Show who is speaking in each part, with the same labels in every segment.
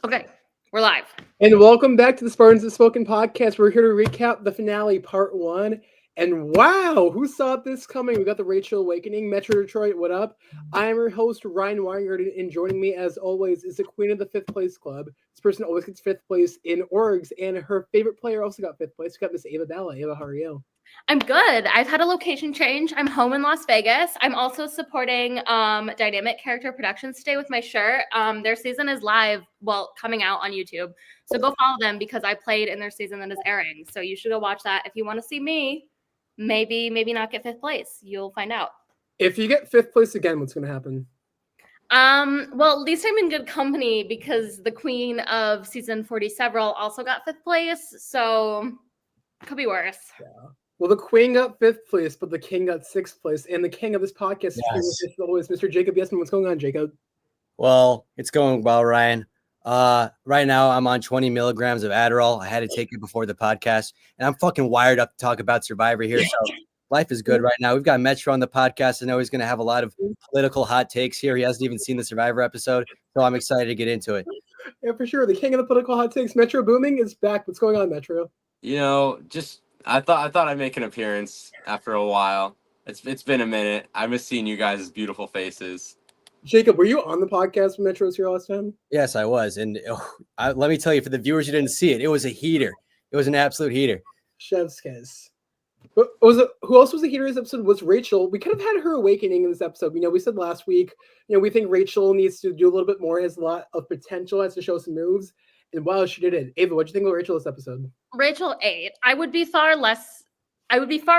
Speaker 1: Okay, we're live.
Speaker 2: And welcome back to the Spartans of Spoken podcast. We're here to recap the finale, part one. And wow, who saw this coming? We got the Rachel Awakening, Metro Detroit. What up? I am your host, Ryan Weingart, and joining me, as always, is the queen of the fifth place club. This person always gets fifth place in orgs, and her favorite player also got fifth place. We got Miss Ava Bella. Ava, how are you?
Speaker 1: I'm good. I've had a location change. I'm home in Las Vegas. I'm also supporting Dynamic Character Productions today with my shirt. Their season is live, coming out on YouTube. So go follow them because I played in their season that is airing. So you should go watch that. If you want to see me, maybe not get fifth place. You'll find out.
Speaker 2: If you get fifth place again, what's going to happen?
Speaker 1: Well, at least I'm in good company because the queen of season 40 several also got fifth place. So could be worse.
Speaker 2: Yeah. Well, the queen got fifth place, but the king got sixth place. And the king of this podcast is here with us always, Mr. Jacob Yesman. What's going on, Jacob?
Speaker 3: Well, it's going well, Ryan. Right now I'm on 20 milligrams of Adderall. I had to take it before the podcast, and I'm fucking wired up to talk about Survivor here. So life is good right now. We've got Metro on the podcast. I know he's going to have a lot of political hot takes here. He hasn't even seen the Survivor episode, so I'm excited to get into it.
Speaker 2: Yeah, for sure. The king of the political hot takes, Metro Booming, is back. What's going on, Metro?
Speaker 4: You know, I thought I'd make an appearance after a while. It's been a minute. I miss seeing you guys' beautiful faces.
Speaker 2: Jacob, were you on the podcast when Metro was here last time?
Speaker 3: Yes, I was. And let me tell you, for the viewers who didn't see it, it was a heater. It was an absolute heater.
Speaker 2: Chef's kiss. Who else was the heater this episode? Was Rachel. We could have had her awakening in this episode. We said last week, we think Rachel needs to do a little bit more, has a lot of potential, has to show some moves. And wow, she did it. Ava, what do you think of Rachel this episode?
Speaker 1: Rachel 8. I would be far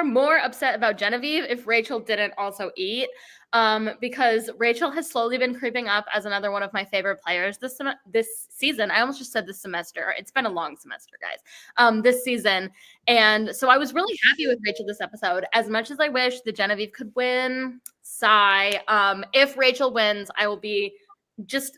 Speaker 1: more upset about Genevieve if Rachel didn't also eat, because Rachel has slowly been creeping up as another one of my favorite players this season. I almost just said this semester. It's been a long semester, guys. This season. And so I was really happy with Rachel this episode. As much as I wish that Genevieve could win, sigh. If Rachel wins, I will be just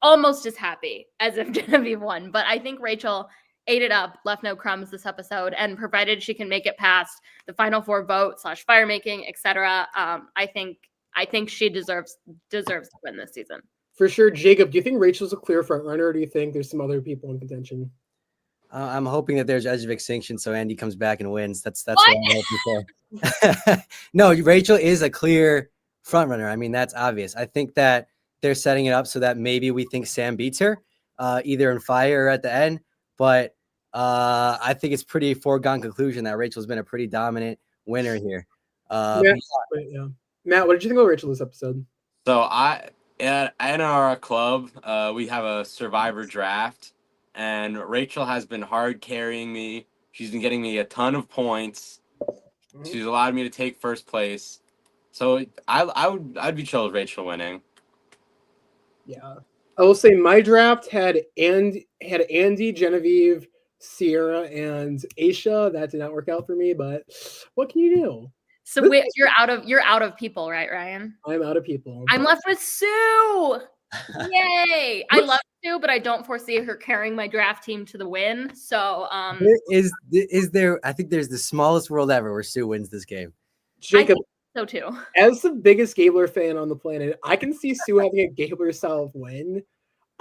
Speaker 1: almost as happy as if Genevieve won. But I think Rachel ate it up, left no crumbs this episode, and provided she can make it past the final four vote / fire making, etc. I think she deserves to win this season.
Speaker 2: For sure. Jacob, do you think Rachel's a clear front runner, or do you think there's some other people in contention?
Speaker 3: I'm hoping that there's edge of extinction, so Andy comes back and wins. That's what I'm hoping for. No, Rachel is a clear front runner. I mean, that's obvious. I think that they're setting it up so that maybe we think Sam beats her, either in fire or at the end. But I think it's pretty foregone conclusion that Rachel's been a pretty dominant winner here.
Speaker 2: Matt, what did you think of Rachel this episode?
Speaker 4: So in our club, we have a Survivor draft, and Rachel has been hard carrying me. She's been getting me a ton of points. Mm-hmm. She's allowed me to take first place. So I'd be chill with Rachel winning.
Speaker 2: Yeah. I will say my draft had Andy, Genevieve, Sierra, and Aisha. That did not work out for me, but what can you do?
Speaker 1: So you're out of people, right, Ryan?
Speaker 2: I'm out of people.
Speaker 1: I'm left with Sue. Yay! I love Sue, but I don't foresee her carrying my draft team to the win. So
Speaker 3: is there? I think there's the smallest world ever where Sue wins this game.
Speaker 2: Jacob,
Speaker 1: so too.
Speaker 2: As the biggest Gabler fan on the planet, I can see Sue having a Gabler style win.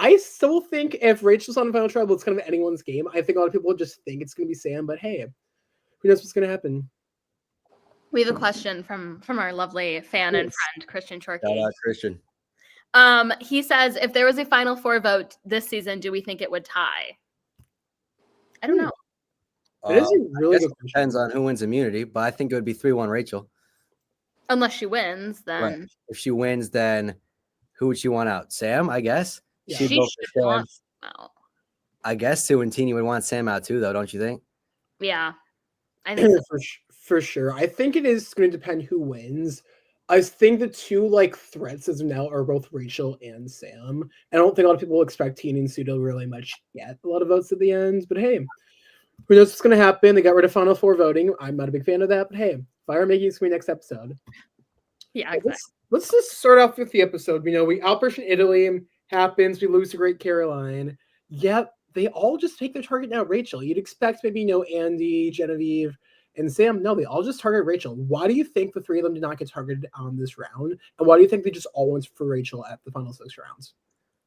Speaker 2: I still think if Rachel's on the final tribal, it's kind of anyone's game. I think a lot of people just think it's going to be Sam, but hey, who knows what's going to happen?
Speaker 1: We have a question from our lovely fan and friend, Christian Chorky.
Speaker 3: Shout out, Christian.
Speaker 1: He says, if there was a final four vote this season, do we think it would tie? I don't know.
Speaker 2: It is a really good question.
Speaker 3: Depends on who wins immunity, but I think it would be 3-1 Rachel.
Speaker 1: Unless she wins, then.
Speaker 3: Right. If she wins, then who would she want out? Sam, I guess.
Speaker 1: Yeah. She should want Sam out.
Speaker 3: I guess Sue and Teeny would want Sam out too, though, don't you think?
Speaker 1: Yeah. I think so.
Speaker 2: For sure. I think it is going to depend who wins. I think the two threats as of now are both Rachel and Sam. I don't think a lot of people will expect Teeny and Sue to really much get a lot of votes at the end, but hey, who knows what's going to happen? They got rid of Final Four voting. I'm not a big fan of that, but hey, fire making is going to be next episode.
Speaker 1: Yeah, exactly.
Speaker 2: Let's just start off with the episode. We outburst in Italy happens. We lose to Great Caroline. Yep, they all just take their target now. Rachel. You'd expect maybe Andy, Genevieve, and Sam. No, they all just target Rachel. Why do you think the three of them did not get targeted on this round? And why do you think they just all went for Rachel at the final 6 rounds?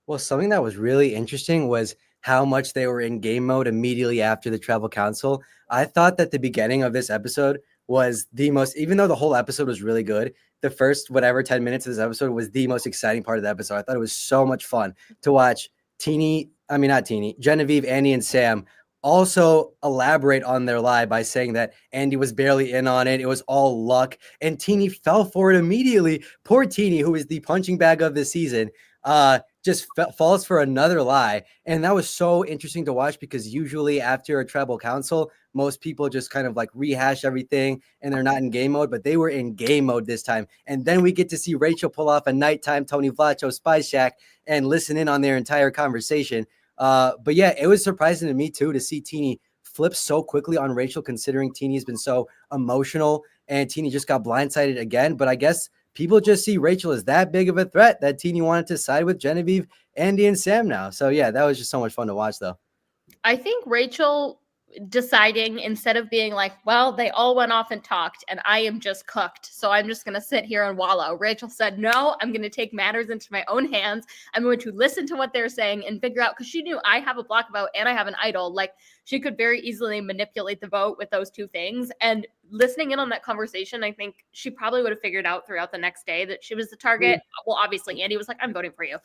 Speaker 3: Well, something that was really interesting was how much they were in game mode immediately after the tribal council. I thought that the beginning of this episode was the most, even though the whole episode was really good, the first whatever 10 minutes of this episode was the most exciting part of the episode. I thought it was so much fun to watch Genevieve, Andy, and Sam also elaborate on their lie by saying that Andy was barely in on it. It was all luck. And Teeny fell for it immediately. Poor Teeny, who is the punching bag of the season, just falls for another lie. And that was so interesting to watch because usually after a tribal council, most people just kind of like rehash everything and they're not in game mode, but they were in game mode this time. And then we get to see Rachel pull off a nighttime Tony Vlacho spy shack and listen in on their entire conversation. But yeah, it was surprising to me too to see Teeny flip so quickly on Rachel, considering Teeny's been so emotional and Teeny just got blindsided again. But I guess people just see Rachel as that big of a threat that Teeny wanted to side with Genevieve, Andy, and Sam now. So yeah, that was just so much fun to watch though.
Speaker 1: I think Rachel deciding, instead of being like, well, they all went off and talked and I am just cooked, so I'm just going to sit here and wallow. Rachel said, no, I'm going to take matters into my own hands. I'm going to listen to what they're saying and figure out, because she knew I have a block vote and I have an idol. Like, she could very easily manipulate the vote with those two things. And listening in on that conversation, I think she probably would have figured out throughout the next day that she was the target. Well, obviously Andy was like, I'm voting for you.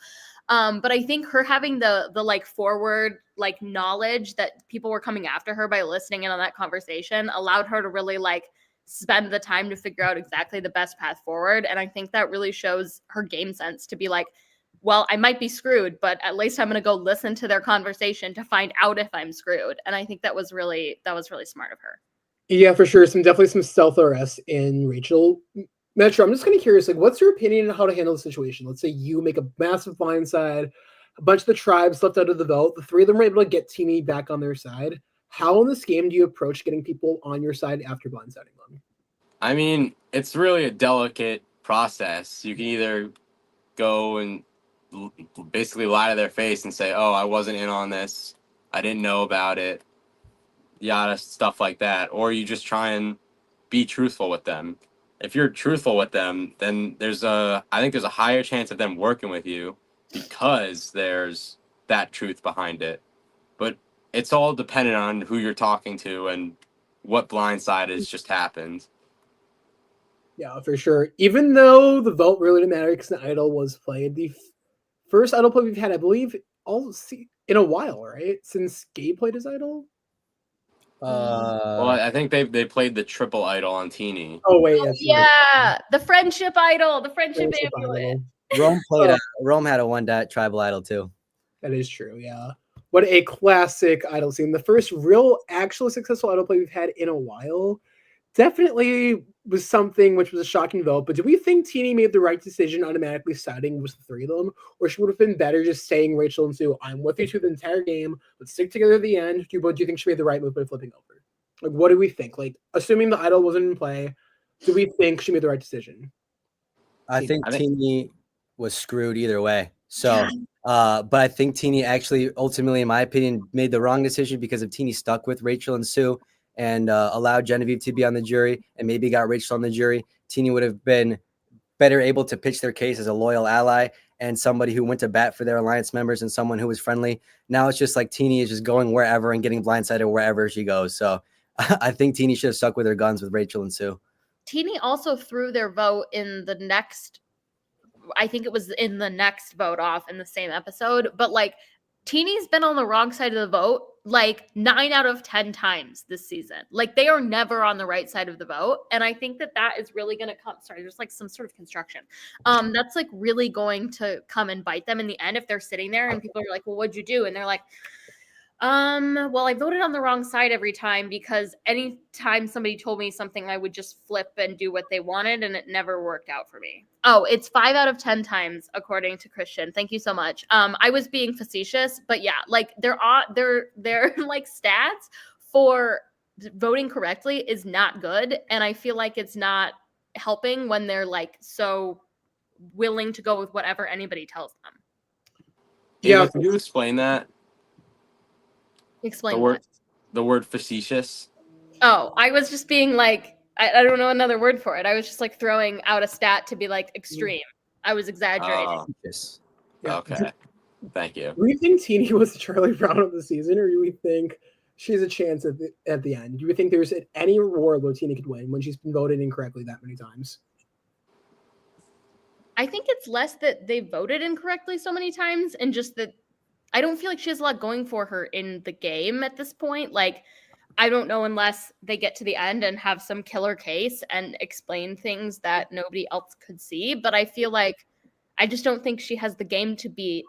Speaker 1: But I think her having the like forward like knowledge that people were coming after her by listening in on that conversation allowed her to really like spend the time to figure out exactly the best path forward. And I think that really shows her game sense to be like, well, I might be screwed, but at least I'm going to go listen to their conversation to find out if I'm screwed. And I think that was really smart of her.
Speaker 2: Yeah, for sure. Definitely some self-arrest in Rachel. Metro, I'm just kind of curious, like, what's your opinion on how to handle the situation? Let's say you make a massive blindside, a bunch of the tribes left out of the vote, the three of them were able to get Teeny back on their side. How in this game do you approach getting people on your side after blindsiding them?
Speaker 4: I mean, it's really a delicate process. You can either go and basically lie to their face and say, oh, I wasn't in on this, I didn't know about it, yada, stuff like that. Or you just try and be truthful with them. If you're truthful with them, then I think there's a higher chance of them working with you because there's that truth behind it. But it's all dependent on who you're talking to and what blindside has just happened.
Speaker 2: Yeah, for sure. Even though the vote really didn't matter because the idol was played, the first idol play we've had, I believe, in a while, right? Since Gabe played his idol?
Speaker 4: Well, I think they played the triple idol on Teeny.
Speaker 2: Oh, wait.
Speaker 1: Yeah, the friendship idol, the friendship amulet.
Speaker 3: Rome had a one-dot tribal idol too.
Speaker 2: That is true, yeah. What a classic idol scene. The first real, actual successful idol play we've had in a while. Definitely was something which was a shocking vote, but do we think Teeny made the right decision automatically siding with the three of them? Or she would have been better just saying, Rachel and Sue, I'm with you through the entire game, let's stick together at the end. Do you think she made the right move by flipping over? Like, what do we think? Like, assuming the idol wasn't in play, do we think she made the right decision?
Speaker 3: I think Teeny was screwed either way. So, but I think Teeny actually, ultimately, in my opinion, made the wrong decision because if Teeny stuck with Rachel and Sue and allowed Genevieve to be on the jury and maybe got Rachel on the jury, Teeny would have been better able to pitch their case as a loyal ally and somebody who went to bat for their alliance members and someone who was friendly. Now it's just like Teeny is just going wherever and getting blindsided wherever she goes. So I think Teeny should have stuck with her guns with Rachel and Sue.
Speaker 1: Teeny also threw their vote in the next, I think it was in the next vote off in the same episode, but like Teeny's been on the wrong side of the vote like 9 out of 10 times this season. Like, they are never on the right side of the vote. And I think that is really going to come. Sorry, there's like some sort of construction. That's like really going to come and bite them in the end if they're sitting there and people are like, well, what'd you do? And they're like, well, I voted on the wrong side every time because anytime somebody told me something, I would just flip and do what they wanted, and it never worked out for me. Oh, it's 5 out of 10 times, according to Christian. Thank you so much. I was being facetious, but yeah, like their like stats for voting correctly is not good, and I feel like it's not helping when they're like so willing to go with whatever anybody tells them.
Speaker 4: Yeah, can you explain that?
Speaker 1: Explain what?
Speaker 4: The word facetious.
Speaker 1: Oh, I was just being like, I don't know another word for it. I was just like throwing out a stat to be like extreme. I was exaggerating.
Speaker 4: Okay. Thank you.
Speaker 2: Do we think Teeny was the Charlie Brown of the season, or do we think she's a chance at the end? Do we think there's any reward where Teeny could win when she's been voted incorrectly that many times?
Speaker 1: I think it's less that they voted incorrectly so many times and just that I don't feel like she has a lot going for her in the game at this point. Like, I don't know unless they get to the end and have some killer case and explain things that nobody else could see. But I feel like I just don't think she has the game to beat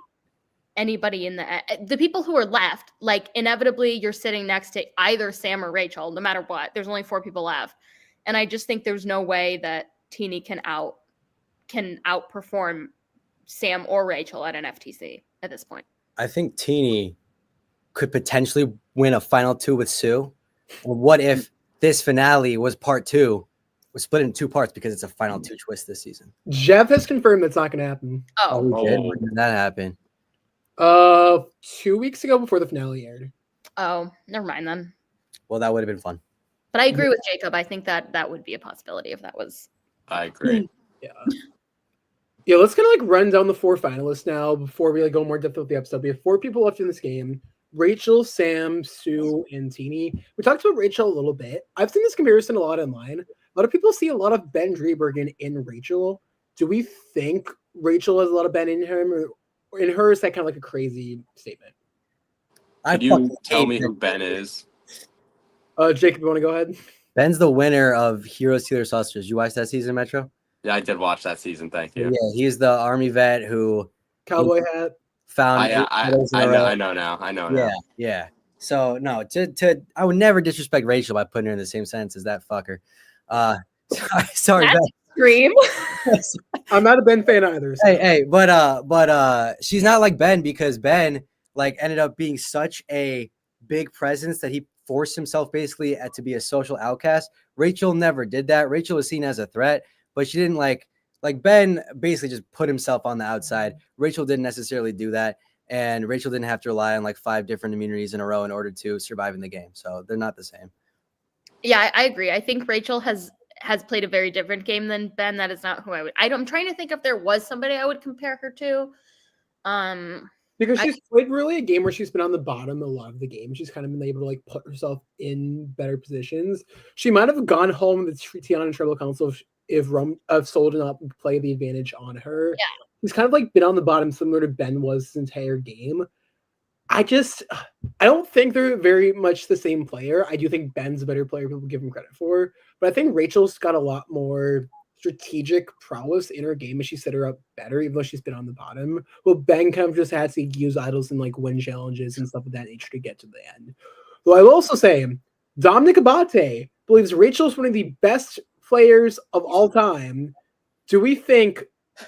Speaker 1: anybody in the people who are left. Like, inevitably, you're sitting next to either Sam or Rachel, no matter what. There's only 4 people left. And I just think there's no way that Teeny can outperform Sam or Rachel at an FTC at this point.
Speaker 3: I think Teeny could potentially win a final 2 with Sue. Or what if this finale was part 2, was split in 2 parts because it's a final 2 twist this season?
Speaker 2: Jeff has confirmed that's not going to happen.
Speaker 1: Oh,
Speaker 3: we did. When did that happen?
Speaker 2: 2 weeks ago before the finale aired.
Speaker 1: oh, never mind then.
Speaker 3: Well, that would have been fun.
Speaker 1: But I agree with Jacob. I think that would be a possibility if that was.
Speaker 4: I agree.
Speaker 2: Yeah. Yeah, let's kind of like run down the 4 finalists now before we like go more depth with the episode. We have 4 people left in this game: Rachel, Sam, Sue, and Teeny. We talked about Rachel a little bit. I've seen this comparison a lot online. A lot of people see a lot of Ben Driebergen in Rachel. Do we think Rachel has a lot of Ben in him, or in her is that kind of like a crazy statement?
Speaker 4: Could you tell me who Ben is?
Speaker 2: Jacob, you want to go ahead?
Speaker 3: Ben's the winner of Heroes, Steelers, Saucers. You watched that season, Metro?
Speaker 4: Yeah, I did watch that season. Thank you.
Speaker 3: Yeah, he's the Army vet who
Speaker 2: Cowboy hat.
Speaker 3: found.
Speaker 4: I know now.
Speaker 3: Yeah. So no, I would never disrespect Rachel by putting her in the same sentence as that fucker. Sorry,
Speaker 1: That's extreme.
Speaker 3: Ben.
Speaker 2: I'm not a Ben fan either. So.
Speaker 3: Hey, but she's not like Ben because Ben like ended up being such a big presence that he forced himself basically to be a social outcast. Rachel never did that. Rachel was seen as a threat, but she didn't like Ben basically just put himself on the outside. Rachel didn't necessarily do that. And Rachel didn't have to rely on like 5 different immunities in a row in order to survive in the game. So they're not the same.
Speaker 1: Yeah, I agree. I think Rachel has played a very different game than Ben. That is not who I'm trying to think if there was somebody I would compare her to.
Speaker 2: Because she's played really a game where she's been on the bottom a lot of the game. She's kind of been able to like put herself in better positions. She might have gone home with Tiana and Tribal Council if Soul did not play the advantage on her.
Speaker 1: Yeah.
Speaker 2: She's kind of like been on the bottom similar to Ben was this entire game. I don't think they're very much the same player. I do think Ben's a better player people give him credit for. But I think Rachel's got a lot more strategic prowess in her game as she set her up better, even though she's been on the bottom. Well, Ben kind of just had to use idols and like win challenges and stuff of that nature to get to the end. Though I will also say, Dominic Abate believes Rachel's one of the best players of all time. Do we think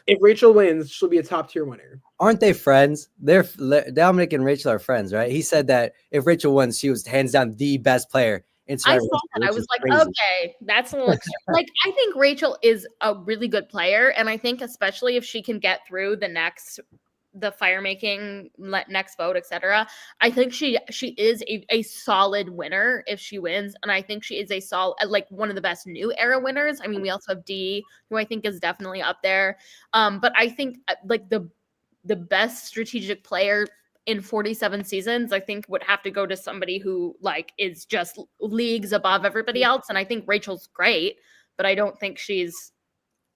Speaker 2: if Rachel wins, she'll be a top tier winner?
Speaker 3: Aren't they friends? Dominic and Rachel are friends, right? He said that if Rachel wins, she was hands down the best player.
Speaker 1: I saw that. I was like,
Speaker 3: crazy.
Speaker 1: okay, that's a little like I think Rachel is a really good player, and I think especially if she can get through the fire making next vote, etc. I think she is a solid winner if she wins, and I think she is a solid like one of the best new era winners. I mean, we also have Dee, who I think is definitely up there. But I think like the best strategic player in 47 seasons, I think would have to go to somebody who like is just leagues above everybody else. And I think Rachel's great, but I don't think she's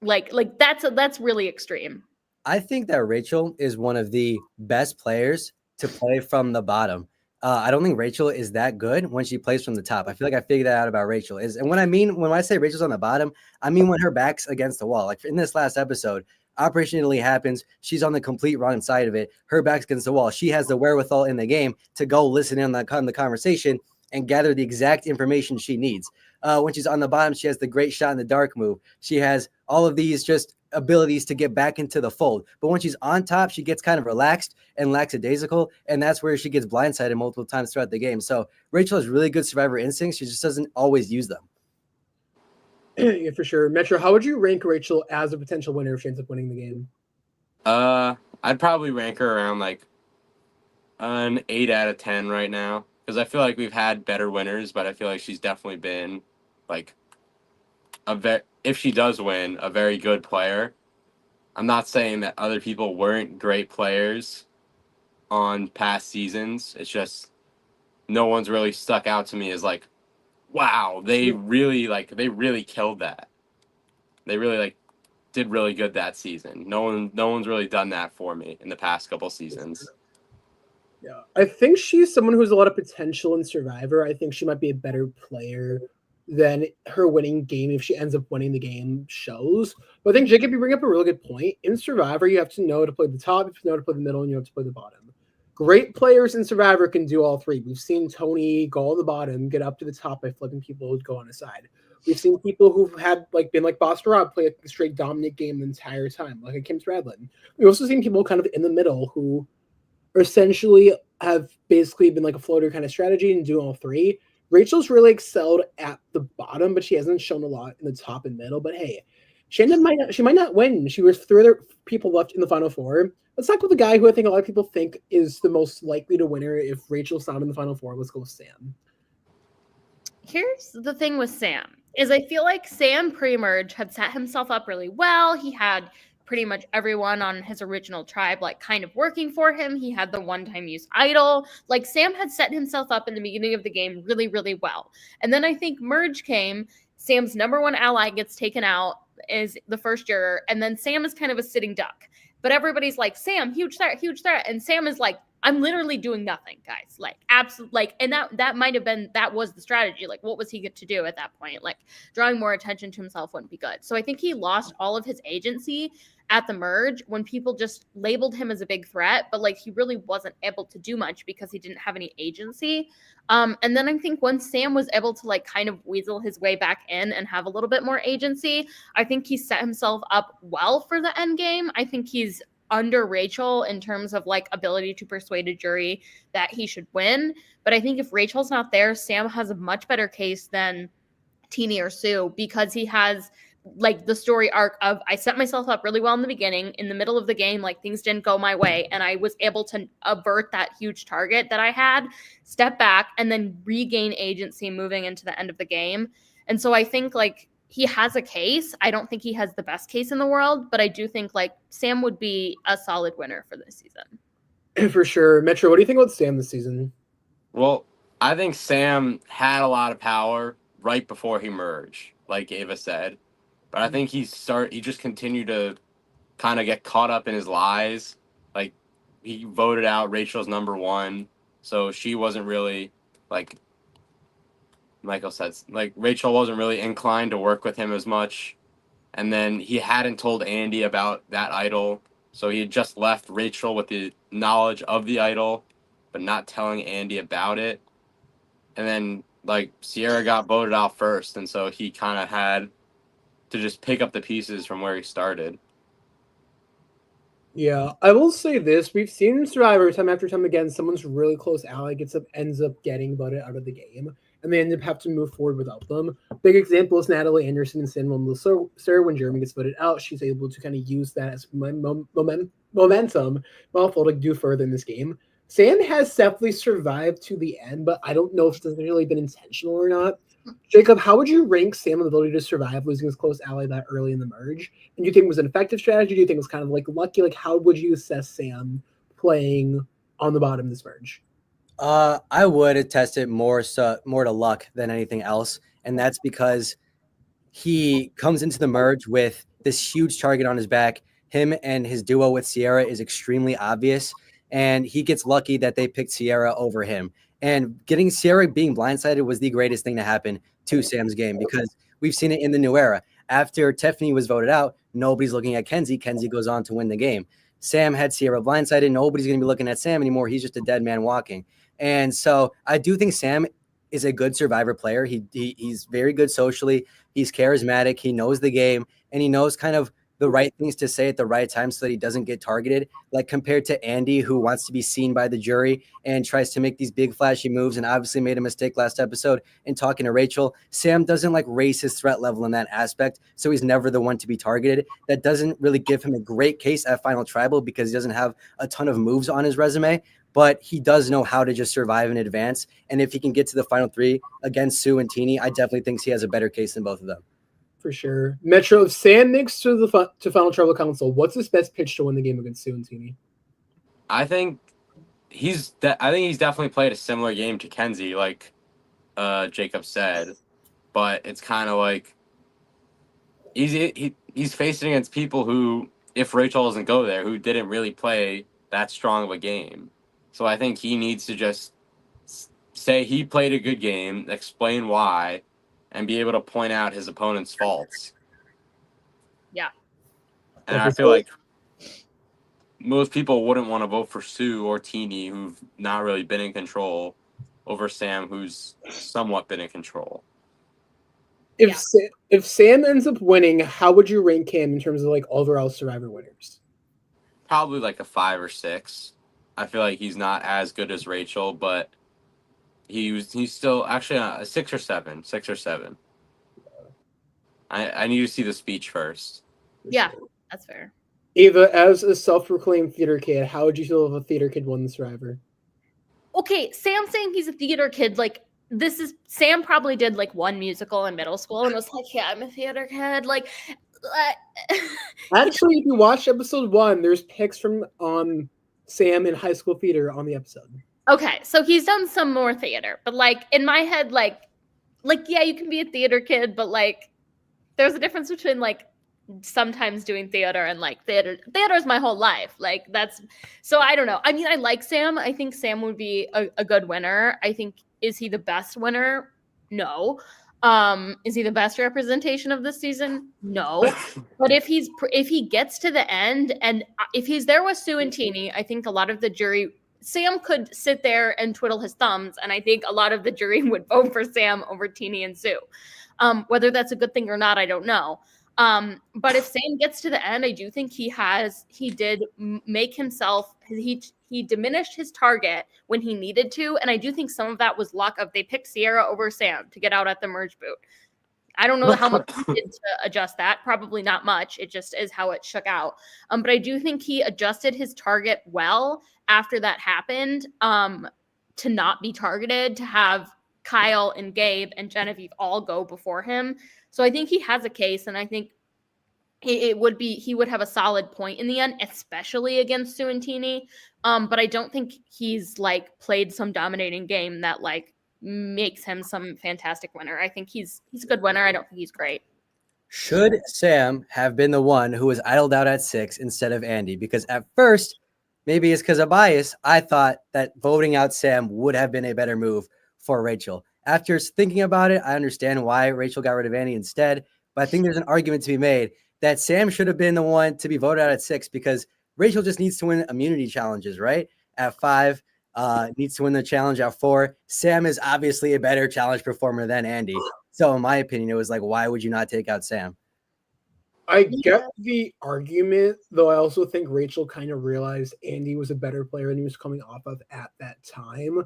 Speaker 1: like that's really extreme.
Speaker 3: I think that Rachel is one of the best players to play from the bottom. I don't think Rachel is that good when she plays from the top. I feel like I figured that out about Rachel. And when I say Rachel's on the bottom, I mean when her back's against the wall. Like in this last episode, Operation Italy happens. She's on the complete wrong side of it. Her back's against the wall. She has the wherewithal in the game to go listen in on the conversation and gather the exact information she needs. When she's on the bottom, she has the great shot in the dark move. She has all of these just abilities to get back into the fold. But when she's on top, she gets kind of relaxed and lackadaisical, and that's where she gets blindsided multiple times throughout the game. So Rachel has really good survivor instincts. She just doesn't always use them.
Speaker 2: Yeah, for sure. Metro, how would you rank Rachel as a potential winner if she ends up winning the game?
Speaker 4: I'd probably rank her around like an 8 out of 10 right now, because I feel like we've had better winners, but I feel like she's definitely been like if she does win, a very good player. I'm not saying that other people weren't great players, on past seasons. It's just no one's really stuck out to me as like, wow, they really killed that. They really did really good that season. No one's really done that for me in the past couple seasons.
Speaker 2: Yeah, I think she's someone who has a lot of potential in Survivor. I think she might be a better player than her winning game if she ends up winning the game shows. But I think, Jacob, you bring up a really good point. In Survivor, you have to know to play the top, you have to know to play the middle, and you have to play the bottom. Great players in Survivor can do all three. We've seen Tony go on the bottom, get up to the top by flipping people who go on his side. We've seen people who've had been like Boston Rob play a straight dominant game the entire time, like a Kim Stradlin. We've also seen people kind of in the middle who essentially have basically been like a floater kind of strategy and do all three. Rachel's really excelled at the bottom, but she hasn't shown a lot in the top and middle. But hey, she might not win. She was 3 other people left in the final 4. Let's talk about the guy who I think a lot of people think is the most likely to win her if Rachel's not in the final 4. Let's go with Sam.
Speaker 1: Here's the thing with Sam, is I feel like Sam pre-merge had set himself up really well. He had pretty much everyone on his original tribe kind of working for him. He had the one-time use idol. Sam had set himself up in the beginning of the game really, really well. And then I think merge came, Sam's number 1 ally gets taken out is the first juror, and then Sam is kind of a sitting duck. But everybody's like, Sam, huge threat. And Sam is like, I'm literally doing nothing, guys. Absolutely. And that might have been, that was the strategy. What was he good to do at that point? Drawing more attention to himself wouldn't be good. So I think he lost all of his agency at the merge when people just labeled him as a big threat, but he really wasn't able to do much because he didn't have any agency. And then I think once Sam was able to kind of weasel his way back in and have a little bit more agency, I think he set himself up well for the end game. I think he's under Rachel in terms of ability to persuade a jury that he should win. But I think if Rachel's not there, Sam has a much better case than Teenie or Sue, because he has the story arc of, I set myself up really well in the beginning. In the middle of the game, things didn't go my way, and I was able to avert that huge target that I had, step back, and then regain agency moving into the end of the game. And so I think he has a case. I don't think he has the best case in the world, but I do think Sam would be a solid winner for this season.
Speaker 2: For sure. Metro, what do you think about Sam this season?
Speaker 4: Well, I think Sam had a lot of power right before he merged, like Ava said. But I think he just continued to kind of get caught up in his lies. He voted out Rachel's number 1, so she wasn't really Michael said, Rachel wasn't really inclined to work with him as much. And then he hadn't told Andy about that idol, so he had just left Rachel with the knowledge of the idol, but not telling Andy about it. And then Sierra got voted out first, and so he kind of had to just pick up the pieces from where he started.
Speaker 2: Yeah, I will say this. We've seen in Survivor time after time again, someone's really close ally ends up getting voted out of the game, and they end up having to move forward without them. Big example is Natalie Anderson and San Juan Sir. When Jeremy gets voted out, she's able to kind of use that as momentum to do further in this game. Sam has definitely survived to the end, but I don't know if it's really been intentional or not. Jacob, how would you rank Sam's ability to survive losing his close ally that early in the merge? And do you think it was an effective strategy? Do you think it was kind of lucky? How would you assess Sam playing on the bottom of this merge?
Speaker 3: I would attest it more to luck than anything else. And that's because he comes into the merge with this huge target on his back. Him and his duo with Sierra is extremely obvious. And he gets lucky that they picked Sierra over him. And getting Sierra being blindsided was the greatest thing to happen to Sam's game, because we've seen it in the new era. After Tiffany was voted out, nobody's looking at Kenzie. Kenzie goes on to win the game. Sam had Sierra blindsided. Nobody's going to be looking at Sam anymore. He's just a dead man walking. And so I do think Sam is a good Survivor player. He's very good socially. He's charismatic. He knows the game, and he knows kind of the right things to say at the right time so that he doesn't get targeted, compared to Andy, who wants to be seen by the jury and tries to make these big flashy moves, and obviously made a mistake last episode in talking to Rachel. Sam doesn't raise his threat level in that aspect, so he's never the one to be targeted. That doesn't really give him a great case at Final Tribal because he doesn't have a ton of moves on his resume, but he does know how to just survive in advance. And if he can get to the final 3 against Sue and Teenie, I definitely think he has a better case than both of them.
Speaker 2: For sure. Metro, if Sam makes to Final Tribal Council, what's his best pitch to win the game against Sue and Teenie?
Speaker 4: I think I think he's definitely played a similar game to Kenzie, like Jacob said, but it's kind of like he's facing against people who, if Rachel doesn't go there, who didn't really play that strong of a game. So I think he needs to just say he played a good game, explain why, and be able to point out his opponent's faults.
Speaker 1: Yeah.
Speaker 4: And I feel like most people wouldn't want to vote for Sue or Teeny, who've not really been in control, over Sam, who's somewhat been in control.
Speaker 2: If Sam ends up winning, how would you rank him in terms of like overall Survivor winners?
Speaker 4: Probably like a 5 or 6. I feel like he's not as good as Rachel, but he's still actually a 6 or 7. 6 or 7. I need to see the speech first.
Speaker 1: Yeah, that's fair.
Speaker 2: Ava, as a self-proclaimed theater kid, how would you feel if a theater kid won the Survivor?
Speaker 1: Okay, Sam saying he's a theater kid, like, Sam probably did like one musical in middle school and was like, yeah, I'm a theater kid. Like,
Speaker 2: Actually, if you watch episode 1, there's pics from Sam in high school theater on the episode.
Speaker 1: Okay, so he's done some more theater, but like in my head, like yeah, you can be a theater kid, but like there's a difference between like sometimes doing theater and like theater is my whole life. Like that's so I don't know. I mean, I like Sam. I think Sam would be a good winner. I think, is he the best winner? No. Is he the best representation of this season? No. But if he gets to the end and if he's there with Sue and Teeny, I think a lot of the jury, Sam could sit there and twiddle his thumbs, and I think a lot of the jury would vote for Sam over Teeny and Sue. Whether that's a good thing or not, I don't know. But if Sam gets to the end, I do think he did make himself, he diminished his target when he needed to. And I do think some of that was luck of they picked Sierra over Sam to get out at the merge boot. I don't know how much he did to adjust that. Probably not much. It just is how it shook out. But I do think he adjusted his target well after that happened, to not be targeted, to have Kyle and Gabe and Genevieve all go before him. So I think he has a case, and I think he would have a solid point in the end, especially against Sue and Teeny. But I don't think he's like played some dominating game that like makes him some fantastic winner. I think he's a good winner. I don't think he's great.
Speaker 3: Should Sam have been the one who was idled out at 6 instead of Andy? Because at first, maybe it's because of bias, I thought that voting out Sam would have been a better move for Rachel. After thinking about it, I understand why Rachel got rid of Andy instead, but I think there's an argument to be made that Sam should have been the one to be voted out at 6 because Rachel just needs to win immunity challenges, right? At 5, needs to win the challenge at 4. Sam is obviously a better challenge performer than Andy. So in my opinion, it was like, why would you not take out Sam?
Speaker 2: I get the argument, though I also think Rachel kind of realized Andy was a better player than he was coming off of at that time.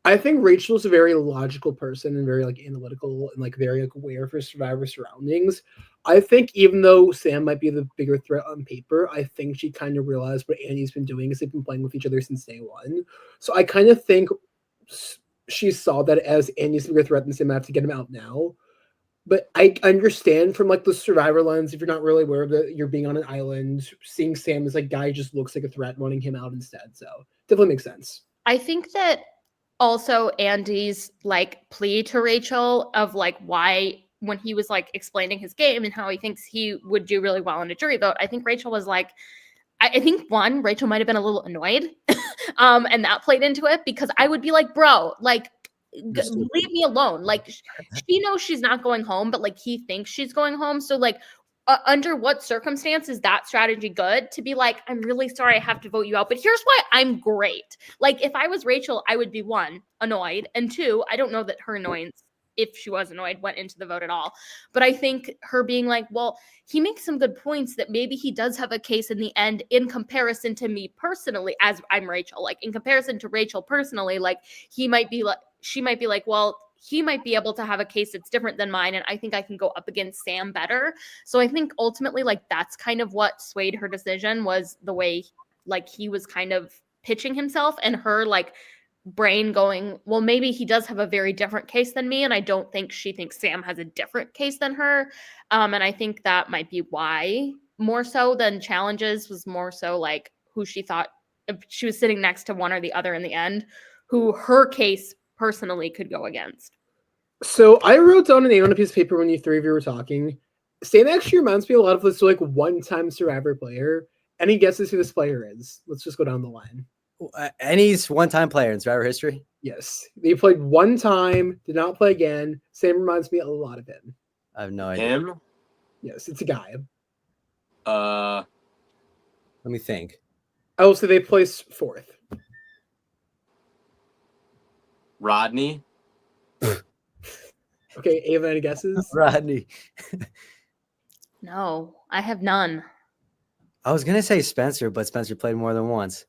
Speaker 2: I think Rachel's a very logical person and very like analytical and like very like aware of her Survivor surroundings. I think even though Sam might be the bigger threat on paper, I think she kind of realized what Andy's been doing is they've been playing with each other since day one. So I kind of think she saw that as Andy's bigger threat and Sam have to get him out now. But I understand from like the Survivor lens, if you're not really aware of that, you're being on an island, seeing Sam as like guy just looks like a threat, wanting him out instead. So definitely makes sense.
Speaker 1: I think that also Andy's like plea to Rachel of like why, when he was like explaining his game and how he thinks he would do really well in a jury vote, I think Rachel was like, I think Rachel might have been a little annoyed, and that played into it, because I would be like, bro, like leave me alone. Like she knows she's not going home, but like he thinks she's going home. So like under what circumstance is that strategy good to be like, I'm really sorry I have to vote you out, but here's why I'm great. Like if I was Rachel, I would be 1, annoyed, and 2, I don't know that her annoyance, if she was annoyed, went into the vote at all. But I think her being like, well, he makes some good points that maybe he does have a case in the end in comparison to me personally, as I'm Rachel, like in comparison to Rachel personally, like she might be like, well, he might be able to have a case that's different than mine, and I think I can go up against Sam better. So I think ultimately, like, that's kind of what swayed her decision, was the way, like, he was kind of pitching himself, and her, like, brain going, well, maybe he does have a very different case than me, and I don't think she thinks Sam has a different case than her. And I think that might be why, more so than challenges, was more so, like, who she thought if she was sitting next to one or the other in the end, who her case personally could go against.
Speaker 2: So I wrote down a name on a piece of paper when you three of you were talking. Sam actually reminds me a lot of this like one-time Survivor player. Any guesses who this player is? Let's just go down the line.
Speaker 3: Any one-time player in Survivor history?
Speaker 2: Yes, they played one time, did not play again. Sam reminds me a lot of him.
Speaker 3: I have no idea.
Speaker 4: Him?
Speaker 2: Yes, it's a guy.
Speaker 4: Uh,
Speaker 3: Let me think.
Speaker 2: I will say they placed fourth.
Speaker 4: Rodney?
Speaker 2: Okay, Ava, any guesses?
Speaker 3: Rodney.
Speaker 1: No, I have none.
Speaker 3: I was gonna say Spencer, but Spencer played more than once.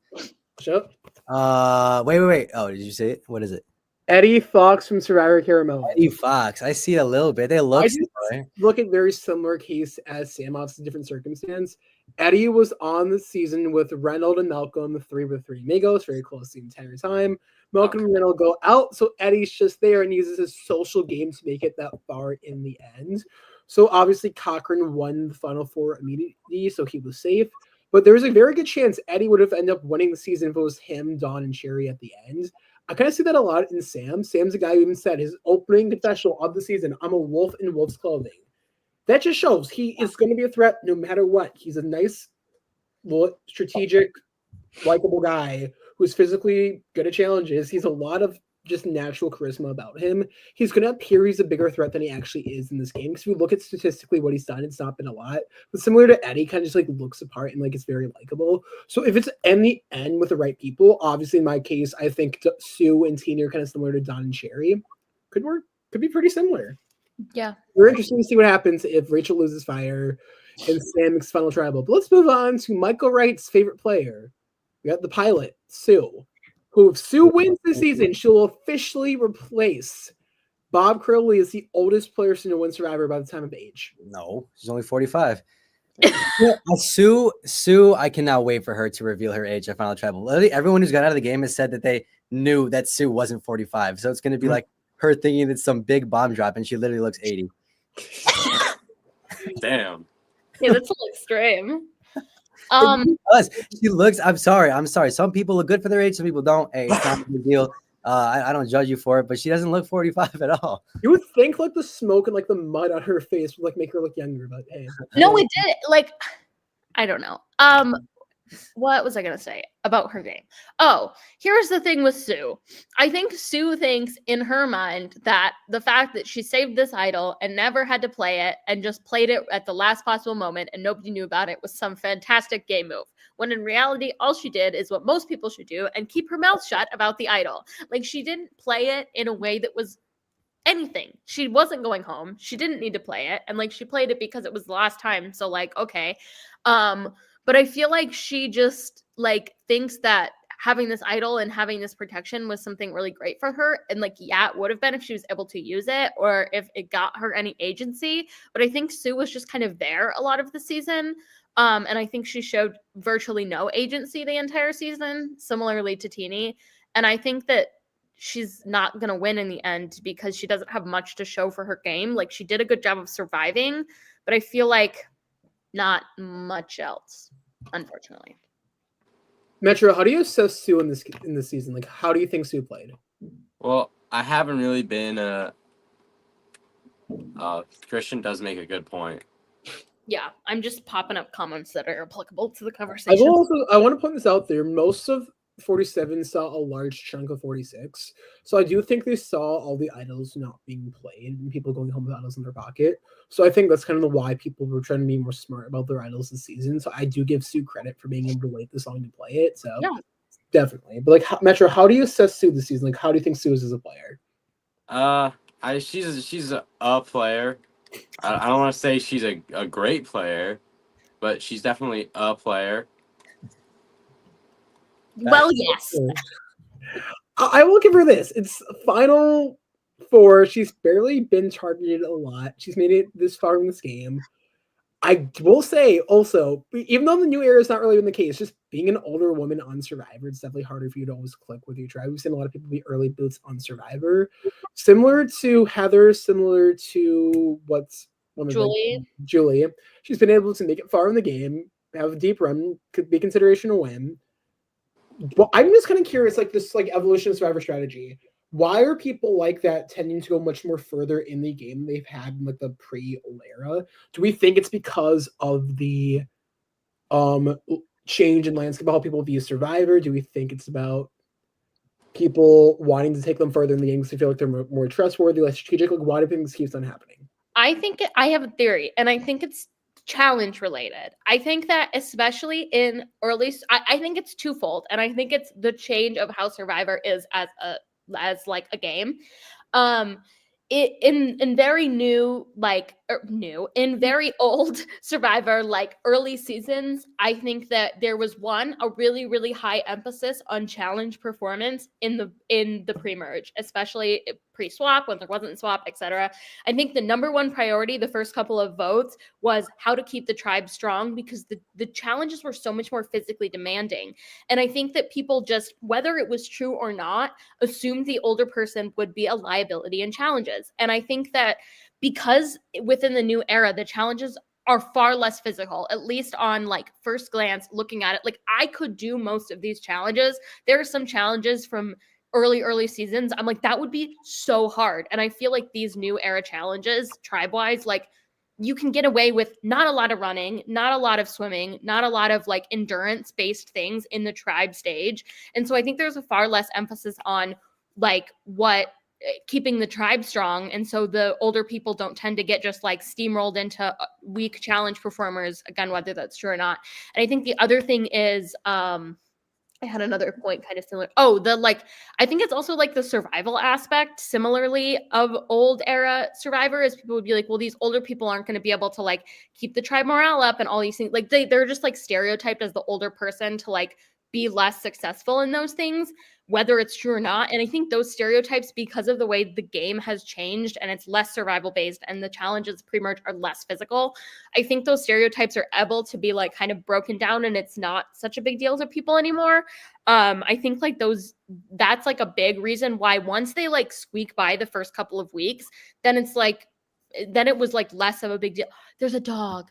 Speaker 2: Shut
Speaker 3: Wait. Oh, did you say it? What is it?
Speaker 2: Eddie Fox from Survivor Caramel.
Speaker 3: Eddie Fox. I see it a little bit. They look
Speaker 2: I just
Speaker 3: similar.
Speaker 2: look at very similar case as Sam, obviously different circumstance. Eddie was on the season with Reynolds and Malcolm, 3-3 amigos, very close the entire time. Malcolm and Reynolds go out, so Eddie's just there and uses his social game to make it that far in the end. So obviously Cochran won the final four immediately, so he was safe. But there was a very good chance Eddie would have ended up winning the season if it was him, Dawn, and Sherry at the end. I kind of see that a lot in Sam. Sam's a guy who even said his opening confessional of the season, I'm a wolf in wolf's clothing. That just shows he is going to be a threat no matter what. He's a nice, strategic, likable guy who's physically good at challenges. He's a lot of just natural charisma about him. He's going to appear he's a bigger threat than he actually is in this game. Because if you look at statistically what he's done, it's not been a lot. But similar to Eddie, kind of just like looks apart and like it's very likable. So if it's in the end with the right people, obviously in my case, I think Sue and Tina are kind of similar to Dawn and Sherry. Could work. Could be pretty similar.
Speaker 1: Yeah.
Speaker 2: We're interested to see what happens if Rachel loses fire and Sam makes final tribal. But let's move on to Michael Wright's favorite player. We got the pilot, Sue, who if Sue wins this season, she'll officially replace Bob Crowley as the oldest person to win Survivor by the time of age.
Speaker 3: No, she's only 45. Sue, I cannot wait for her to reveal her age at Final Tribal. Literally, everyone who's got out of the game has said that they knew that Sue wasn't 45. So it's going to be like her thinking it's some big bomb drop, and she literally looks 80.
Speaker 4: Damn.
Speaker 1: Yeah, that's a little extreme.
Speaker 3: She looks. I'm sorry. Some people look good for their age, some people don't. Hey, it's not a big deal. I don't judge you for it, but she doesn't look 45 at all.
Speaker 2: You would think like the smoke and like the mud on her face would like make her look younger, but hey.
Speaker 1: No, it did. Like, I don't know. What was I gonna say about her game? Oh, here's the thing with Sue. I think Sue thinks in her mind that the fact that she saved this idol and never had to play it and just played it at the last possible moment and nobody knew about it was some fantastic game move. When in reality, all she did is what most people should do and keep her mouth shut about the idol. Like, she didn't play it in a way that was anything. She wasn't going home. She didn't need to play it. And like, she played it because it was the last time. So like, okay. But I feel like she just like thinks that having this idol and having this protection was something really great for her. And like, yeah, it would have been if she was able to use it or if it got her any agency. But I think Sue was just kind of there a lot of the season. And I think she showed virtually no agency the entire season, similarly to Teeny. And I think that she's not going to win in the end because she doesn't have much to show for her game. Like, she did a good job of surviving, but I feel like not much else, unfortunately.
Speaker 2: Metro, how do you assess Sue in this season? Like, how do you think Sue played?
Speaker 4: Well, I haven't really been Christian does make a good point.
Speaker 1: Yeah, I'm just popping up comments that are applicable to the
Speaker 2: I
Speaker 1: conversation.
Speaker 2: want to point this out there. Most of 47 saw a large chunk of 46. So I do think they saw all the idols not being played and people going home with idols in their pocket. So I think that's kind of why people were trying to be more smart about their idols this season. So I do give Sue credit for being able to wait this long to play it. So
Speaker 1: yeah,
Speaker 2: definitely. But like, Metro, how do you assess Sue this season? Like, how do you think Sue is as a player?
Speaker 4: She's a player. I don't want to say she's a great player, but she's definitely a player.
Speaker 1: well, yes.
Speaker 2: I will give her this. It's final four. She's barely been targeted a lot. She's made it this far in this game. I will say also, even though the new era is not really been the case, just being an older woman on Survivor, it's definitely harder for you to always click with your tribe. We've seen a lot of people be early boots on Survivor. Similar to Heather, similar to Julie. She's been able to make it far in the game, have a deep run, could be consideration a win. Well, I'm just kind of curious, like this, like evolution of Survivor strategy. Why are people like that tending to go much more further in the game than they've had in like the pre-old era? Do we think it's because of the change in landscape, how people view Survivor? Do we think it's about people wanting to take them further in the game because they feel like they're more trustworthy, less strategic? Like, why do things keeps on happening?
Speaker 1: I have a theory, and I think it's challenge related. I think that especially in I think it's twofold, and I think it's the change of how Survivor is as like a game. It in very new in very old Survivor, like early seasons, I think that there was a really high emphasis on challenge performance in the pre-merge, especially pre-swap when there wasn't swap, etc. I think the number one priority the first couple of votes was how to keep the tribe strong, because the challenges were so much more physically demanding. And I think that people just, whether it was true or not, assumed the older person would be a liability in challenges. And I think that because within the new era, the challenges are far less physical, at least on like first glance looking at it. Like, I could do most of these challenges. There are some challenges from early seasons I'm like, that would be so hard. And I feel like these new era challenges, tribe-wise, like you can get away with not a lot of running, not a lot of swimming, not a lot of like endurance based things in the tribe stage. And so I think there's a far less emphasis on like keeping the tribe strong. And so the older people don't tend to get just like steamrolled into weak challenge performers, again, whether that's true or not. And I think the other thing is, I had another point kind of similar. Oh, I think it's also like the survival aspect similarly of old era Survivor, is people would be like, well, these older people aren't going to be able to like keep the tribe morale up and all these things. Like they're just like stereotyped as the older person to like be less successful in those things, whether it's true or not. And I think those stereotypes, because of the way the game has changed and it's less survival based and the challenges pre-merge are less physical, I think those stereotypes are able to be like kind of broken down and it's not such a big deal to people anymore. I think like that's like a big reason why once they like squeak by the first couple of weeks, then it was like less of a big deal. There's a dog,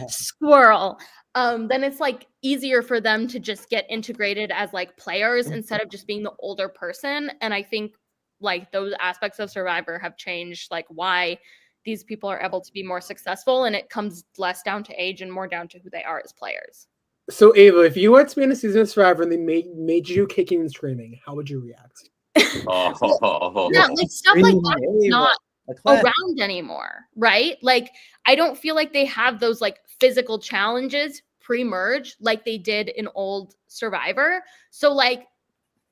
Speaker 1: squirrel. Then it's like easier for them to just get integrated as like players instead of just being the older person. And I think like those aspects of Survivor have changed, like why these people are able to be more successful, and it comes less down to age and more down to who they are as players.
Speaker 2: So Ava, if you were to be in a season of Survivor and they made you kicking and screaming, how would you react?
Speaker 1: Yeah, like stuff like that is not around anymore, right? Like I don't feel like they have those like physical challenges pre-merge like they did in old Survivor. So like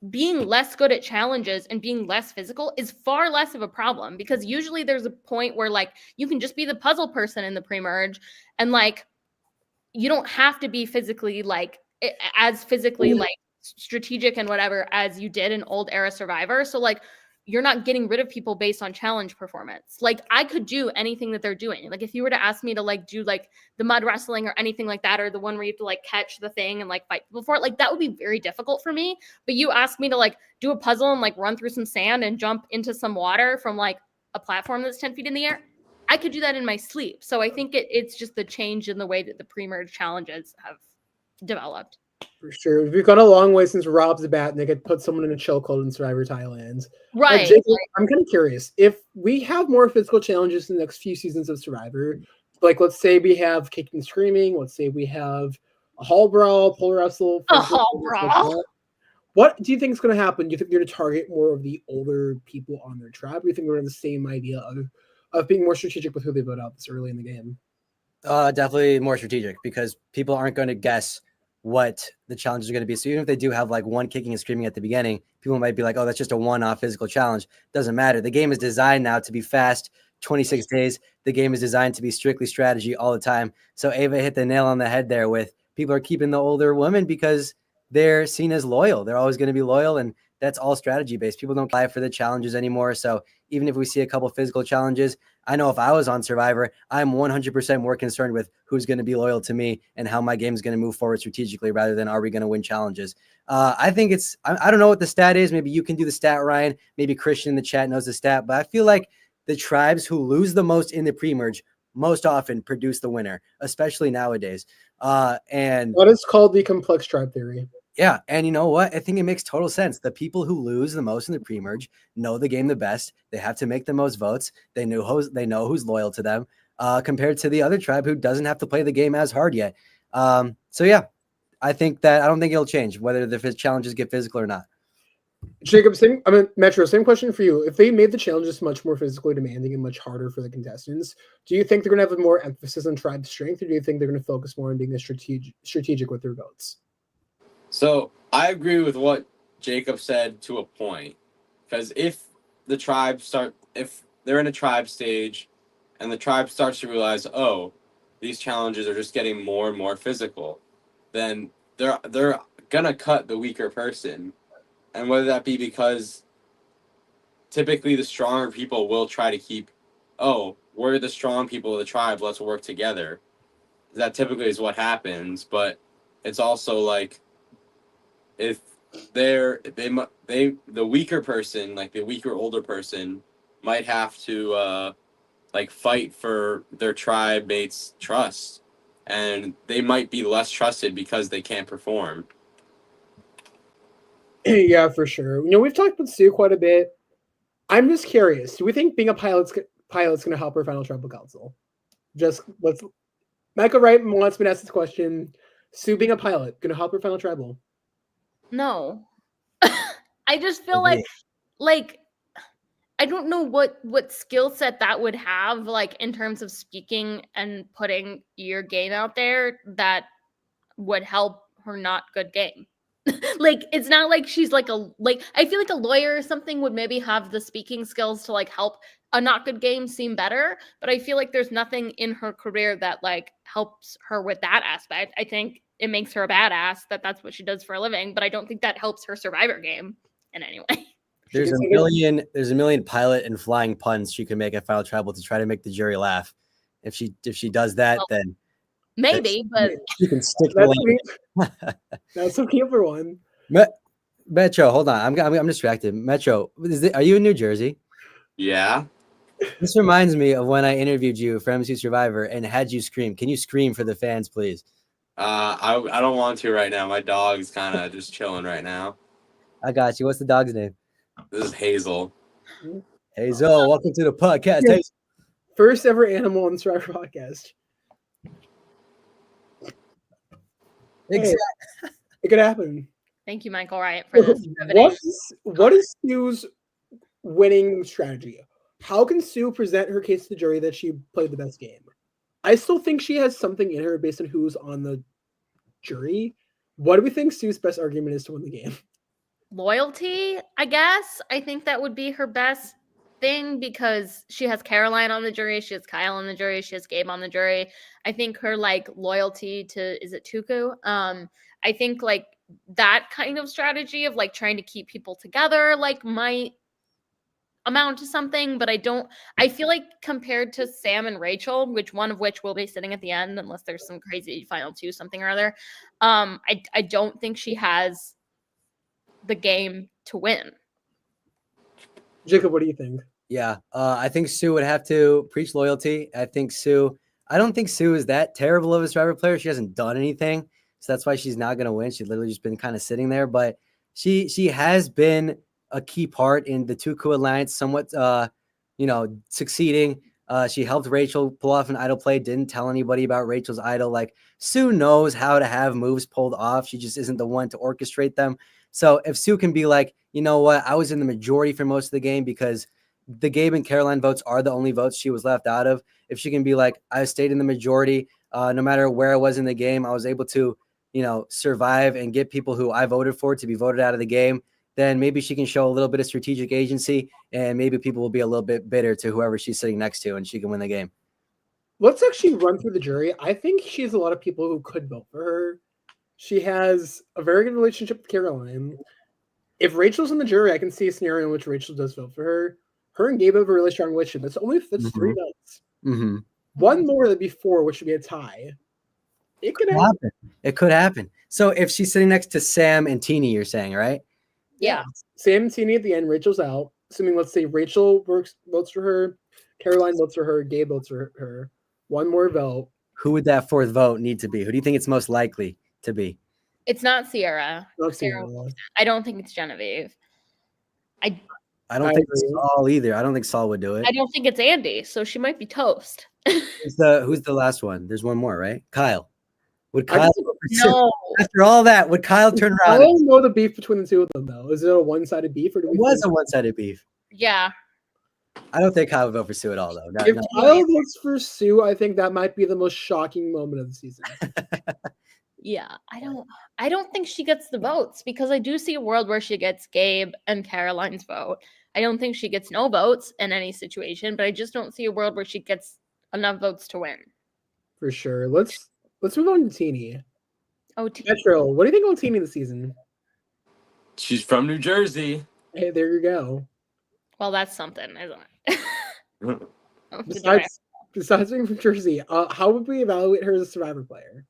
Speaker 1: being less good at challenges and being less physical is far less of a problem, because usually there's a point where like you can just be the puzzle person in the pre-merge and like you don't have to be physically like as physically like strategic and whatever as you did in old era Survivor. So like you're not getting rid of people based on challenge performance. Like I could do anything that they're doing. Like if you were to ask me to like do like the mud wrestling or anything like that, or the one where you have to like catch the thing and like fight people for it, like that would be very difficult for me. But you ask me to like do a puzzle and like run through some sand and jump into some water from like a platform that's 10 feet in the air, I could do that in my sleep. So I think it's just the change in the way that the pre-merge challenges have developed.
Speaker 2: For sure. We've gone a long way since Rob's a bat and they could put someone in a chokehold in Survivor Thailand.
Speaker 1: Right.
Speaker 2: Jacob, I'm kind of curious. If we have more physical challenges in the next few seasons of Survivor, like let's say we have kicking and screaming, let's say we have a hall brawl, pole wrestle.
Speaker 1: A hall brawl.
Speaker 2: What do you think is going to happen? Do you think you're going to target more of the older people on their tribe? Do you think we're in the same idea of being more strategic with who they vote out this early in the game?
Speaker 3: Definitely more strategic, because people aren't going to guess what the challenges are going to be. So even if they do have like one kicking and screaming at the beginning, people might be like, oh, that's just a one-off physical challenge. Doesn't matter. The game is designed now to be fast, 26 days. The game is designed to be strictly strategy all the time. So Ava hit the nail on the head there with people are keeping the older women because they're seen as loyal. They're always going to be loyal, and that's all strategy based. People don't apply for the challenges anymore. So even if we see a couple physical challenges, I know if I was on Survivor, I'm 100% more concerned with who's going to be loyal to me and how my game is going to move forward strategically rather than are we going to win challenges. I think I don't know what the stat is. Maybe you can do the stat, Ryan. Maybe Christian in the chat knows the stat, but I feel like the tribes who lose the most in the pre-merge most often produce the winner, especially nowadays. And
Speaker 2: what is called the complex tribe theory.
Speaker 3: Yeah, and you know what? I think it makes total sense. The people who lose the most in the pre-merge know the game the best. They have to make the most votes. They know who's loyal to them, compared to the other tribe who doesn't have to play the game as hard yet. So yeah, I don't think it'll change whether the challenges get physical or not.
Speaker 2: Jacob, Metro, same question for you. If they made the challenges much more physically demanding and much harder for the contestants, do you think they're going to have more emphasis on tribe strength, or do you think they're going to focus more on being strategic with their votes?
Speaker 4: So I agree with what Jacob said to a point, because if they're in a tribe stage, and the tribe starts to realize, oh, these challenges are just getting more and more physical, then they're gonna cut the weaker person, and whether that be because typically the stronger people will try to keep, oh, we're the strong people of the tribe, let's work together. That typically is what happens, but it's also like, if the weaker person, like the weaker older person, might have to fight for their tribe mates' trust, and they might be less trusted because they can't perform.
Speaker 2: Yeah, for sure. We've talked about Sue quite a bit. I'm just curious. Do we think being a pilot's going to help her final tribal council? Michael Wright wants me to ask this question. Sue being a pilot going to help her final tribal?
Speaker 1: No. I just feel like I don't know what skill set that would have, like in terms of speaking and putting your game out there, that would help her not good game. Like, it's not like she's I feel like a lawyer or something would maybe have the speaking skills to like help a not good game seem better, but I feel like there's nothing in her career that like helps her with that aspect. I think it makes her a badass that's what she does for a living, but I don't think that helps her Survivor game in any way.
Speaker 3: There's a million pilot and flying puns she can make at Final Tribal to try to make the jury laugh. If she does that, then
Speaker 1: maybe, but
Speaker 3: she can stick the
Speaker 2: That's okay for one.
Speaker 3: Metro, hold on. I'm distracted. Metro, are you in New Jersey?
Speaker 4: Yeah.
Speaker 3: This reminds me of when I interviewed you for MC Survivor and had you scream. Can you scream for the fans, please?
Speaker 4: I don't want to right now. My dog's kind of just chilling right now.
Speaker 3: I got you. What's the dog's name?
Speaker 4: This is Hazel.
Speaker 3: Hazel, welcome to the podcast.
Speaker 2: Yeah.
Speaker 3: Hazel.
Speaker 2: First ever animal on the Survivor podcast.
Speaker 3: Exactly.
Speaker 2: Hey, it could happen.
Speaker 1: Thank you, Michael Wright, for this.
Speaker 2: What is Sue's winning strategy? How can Sue present her case to the jury that she played the best game? I still think she has something in her based on who's on the jury. What do we think Sue's best argument is to win the game?
Speaker 1: Loyalty, I guess. I think that would be her best thing because she has Caroline on the jury, she has Kyle on the jury, she has Gabe on the jury. I think her like loyalty to, is it Tuku? I think like that kind of strategy of like trying to keep people together like might amount to something, but I feel like compared to Sam and Rachel, one of which will be sitting at the end unless there's some crazy final two something or other, I don't think she has the game to win.
Speaker 2: Jacob, what do you think?
Speaker 3: Yeah, I think Sue would have to preach loyalty. I don't think Sue is that terrible of a Survivor player. She hasn't done anything, so that's why she's not going to win. She's literally just been kind of sitting there, but she has been a key part in the Tuku alliance, somewhat, succeeding. She helped Rachel pull off an idol play, didn't tell anybody about Rachel's idol. Like, Sue knows how to have moves pulled off. She just isn't the one to orchestrate them. So if Sue can be like, you know what, I was in the majority for most of the game because the Gabe and Caroline votes are the only votes she was left out of. If she can be like, I stayed in the majority, no matter where I was in the game, I was able to, survive and get people who I voted for to be voted out of the game, then maybe she can show a little bit of strategic agency and maybe people will be a little bit bitter to whoever she's sitting next to and she can win the game.
Speaker 2: Let's actually run through the jury. I think she has a lot of people who could vote for her. She has a very good relationship with Caroline. If Rachel's in the jury, I can see a scenario in which Rachel does vote for her. Her and Gabe have a really strong relationship. That's 3 votes.
Speaker 3: Mm-hmm.
Speaker 2: One more, that'd be 4, which would be a tie. It could happen.
Speaker 3: It could happen. So if she's sitting next to Sam and Teeny, you're saying, right?
Speaker 1: Yeah.
Speaker 2: Sam and Teeny at the end, Rachel's out. Assuming, let's say, Rachel votes for her, Caroline votes for her, Gabe votes for her. One more vote.
Speaker 3: Who would that 4th vote need to be? Who do you think it's most likely to be?
Speaker 1: It's not Sierra.
Speaker 2: Not
Speaker 1: Sierra.
Speaker 2: Sierra.
Speaker 1: I don't think it's Genevieve.
Speaker 3: I
Speaker 2: I
Speaker 3: don't think it's
Speaker 2: agree.
Speaker 3: Saul either. I don't think Saul would do it.
Speaker 1: I don't think it's Andy, so she might be toast.
Speaker 3: Who's the last one? There's one more, right? Kyle. Would
Speaker 2: I
Speaker 3: Kyle
Speaker 2: just-
Speaker 1: No.
Speaker 3: after all that, would Kyle turn
Speaker 2: I
Speaker 3: around?
Speaker 2: don't know the beef between the two of them though. Is it a one-sided beef or do
Speaker 3: It
Speaker 2: we
Speaker 3: was
Speaker 2: think-
Speaker 3: a one-sided beef.
Speaker 1: Yeah.
Speaker 3: I don't think Kyle would vote for Sue at all, though.
Speaker 2: If
Speaker 3: No.
Speaker 2: Kyle votes for Sue, I think that might be the most shocking moment of the season.
Speaker 1: Yeah. I don't think she gets the votes because I do see a world where she gets Gabe and Caroline's vote. I don't think she gets no votes in any situation, but I just don't see a world where she gets enough votes to win.
Speaker 2: For sure. Let's move on to Teeny.
Speaker 1: Oh,
Speaker 2: Metro, what do you think on Teeny this season?
Speaker 4: She's from New Jersey.
Speaker 2: Hey, there you go.
Speaker 1: well, that's something, isn't it?
Speaker 2: Besides being from Jersey, how would we evaluate her as a Survivor player?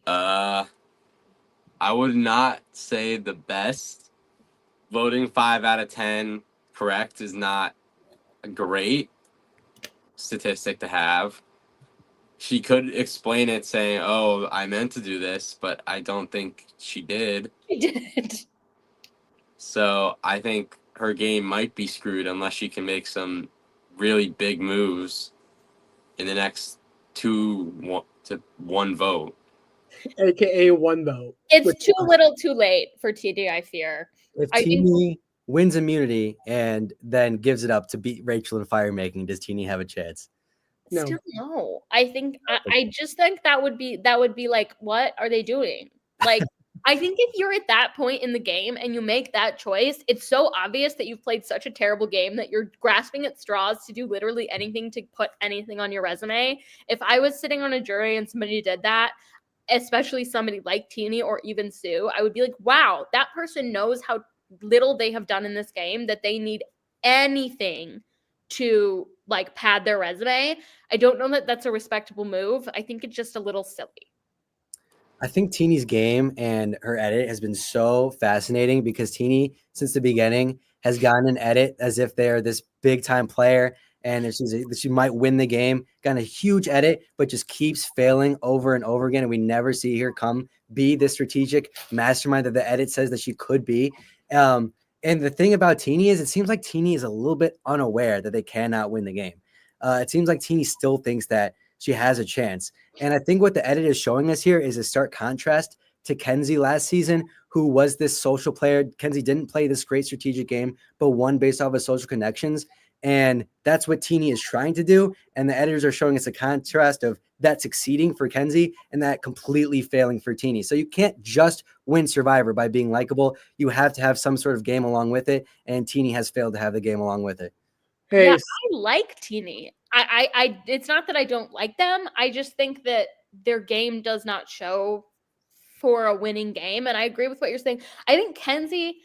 Speaker 4: I would not say the best. Voting 5 out of 10 correct is not a great statistic to have. She could explain it saying, "Oh, I meant to do this," but I don't think she did.
Speaker 1: She did.
Speaker 4: So I think her game might be screwed unless she can make some really big moves in the next 2 to 1 vote.
Speaker 2: AKA one vote.
Speaker 1: It's
Speaker 2: Which-
Speaker 1: too little too late for TD, I fear.
Speaker 3: If
Speaker 1: I think-
Speaker 3: Teeny wins immunity and then gives it up to beat Rachel in fire making, does Teeny have a chance?
Speaker 2: No.
Speaker 1: Still no. I think I just think that would be like, what are they doing? Like, I think if you're at that point in the game and you make that choice, it's so obvious that you've played such a terrible game that you're grasping at straws to do literally anything to put anything on your resume. If I was sitting on a jury and somebody did that, especially somebody like Teeny or even Sue, I would be like, wow, that person knows how little they have done in this game that they need anything to like pad their resume. I don't know that that's a respectable move. I think it's just a little silly.
Speaker 3: I think Teeny's game and her edit has been so fascinating because Teeny, since the beginning, has gotten an edit as if they're this big time player and she might win the game. Gotten a huge edit, but just keeps failing over and over again. And we never see her be the strategic mastermind that the edit says that she could be. And the thing about Teeny is it seems like Teeny is a little bit unaware that they cannot win the game. It seems like Teeny still thinks that she has a chance. And I think what the edit is showing us here is a stark contrast to Kenzie last season, who was this social player. Kenzie didn't play this great strategic game, but won based off of social connections. And that's what Teeny is trying to do. And the editors are showing us a contrast of that succeeding for Kenzie and that completely failing for Teeny. So you can't just win Survivor by being likable. You have to have some sort of game along with it. And Teeny has failed to have the game along with it.
Speaker 2: Hey,
Speaker 1: Yeah, I like Teeny. I it's not that I don't like them. I just think that their game does not show for a winning game. And I agree with what you're saying. I think Kenzie,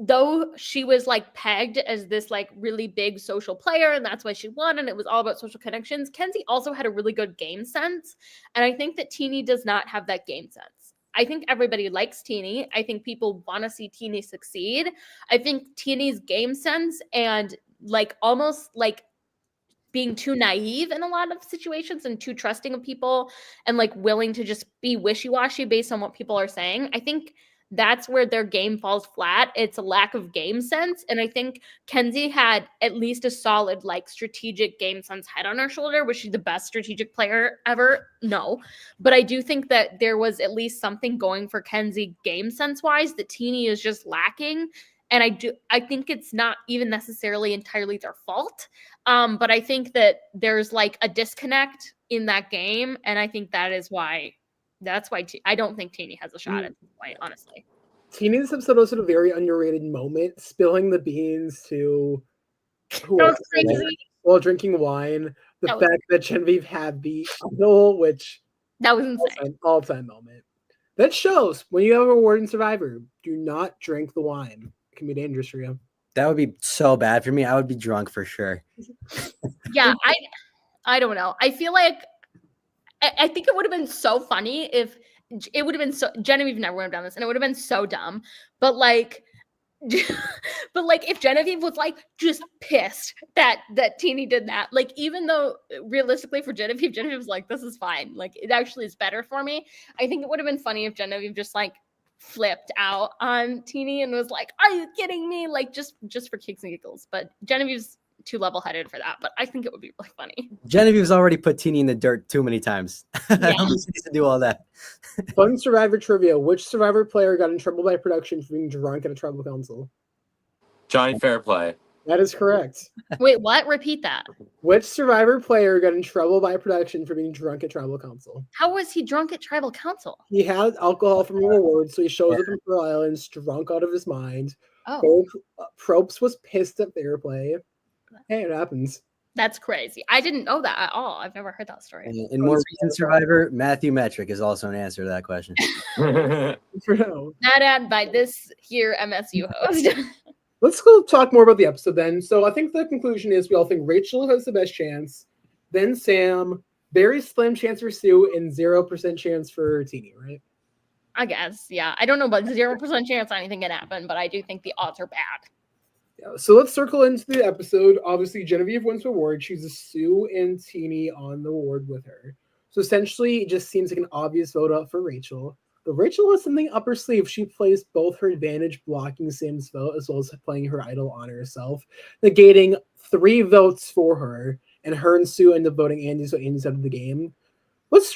Speaker 1: though she was like pegged as this like really big social player and that's why she won and it was all about social connections, Kenzie also had a really good game sense. And I think that Teeny does not have that game sense. I think everybody likes Teeny. I think people want to see Teeny succeed. I think Teeny's game sense and like almost like being too naive in a lot of situations and too trusting of people and like willing to just be wishy-washy based on what people are saying. I think that's where their game falls flat. It's a lack of game sense. And I think Kenzie had at least a solid, like strategic game sense head on her shoulder. Was she the best strategic player ever? No. But I do think that there was at least something going for Kenzie game sense wise that Teeny is just lacking. And I think it's not even necessarily entirely their fault. But I think that there's like a disconnect in that game. And I think that's why I don't think Teeny has a shot at this point, honestly.
Speaker 2: Teeny this episode was a very underrated moment, spilling the beans to who
Speaker 1: That
Speaker 2: else
Speaker 1: was
Speaker 2: was there?
Speaker 1: crazy.
Speaker 2: While drinking wine. The
Speaker 1: That was-
Speaker 2: fact that Genevieve had the idol, which
Speaker 1: That was insane.
Speaker 2: all-time moment. That shows when you have a reward in Survivor, do not drink the wine. It can be dangerous for you.
Speaker 3: That would be so bad for me. I would be drunk for sure.
Speaker 1: Yeah, I don't know. I feel like I think it would have been so funny if it would have been so Genevieve never would have done this and it would have been so dumb. But like if Genevieve was like just pissed that Teeny did that, like even though realistically for Genevieve was like, this is fine. Like it actually is better for me. I think it would have been funny if Genevieve just like flipped out on Teeny and was like, "Are you kidding me?" Like just for kicks and giggles. But Genevieve's too level-headed for that. But I think it would be really funny.
Speaker 3: Genevieve's already put Teeny in the dirt too many times. I don't think she needs to do all that.
Speaker 2: Fun Survivor trivia. Which Survivor player got in trouble by production for being drunk at a tribal council?
Speaker 4: Johnny Fairplay.
Speaker 2: That is correct.
Speaker 1: Wait, what? Repeat that.
Speaker 2: Which Survivor player got in trouble by production for being drunk at tribal council?
Speaker 1: How was he drunk at tribal council?
Speaker 2: He had alcohol from a reward, so he shows up in Pearl Islands drunk out of his mind.
Speaker 1: Oh,
Speaker 2: Probst was pissed at Fairplay. Hey, it happens.
Speaker 1: that's crazy. I didn't know that at all. I've never heard that story.
Speaker 3: And in more recent Survivor, Matthew Metric is also an answer to that question.
Speaker 2: For now.
Speaker 1: Not ad by this here MSU host.
Speaker 2: Let's go talk more about the episode then. So I think the conclusion is we all think Rachel has the best chance, then Sam, very slim chance for Sue, and 0% chance for Teeny, right?
Speaker 1: I guess, yeah. I don't know about 0% chance anything can happen, but I do think the odds are bad.
Speaker 2: Yeah, so let's circle into the episode. Obviously, Genevieve wins the award. She's a Sue and Teeny on the award with her. So essentially, it just seems like an obvious vote up for Rachel. But Rachel has something up her sleeve. She plays both her advantage blocking Sam's vote as well as playing her idol on herself, negating 3 votes for her. And her and Sue end up voting Andy, so Andy's out of the game. Let's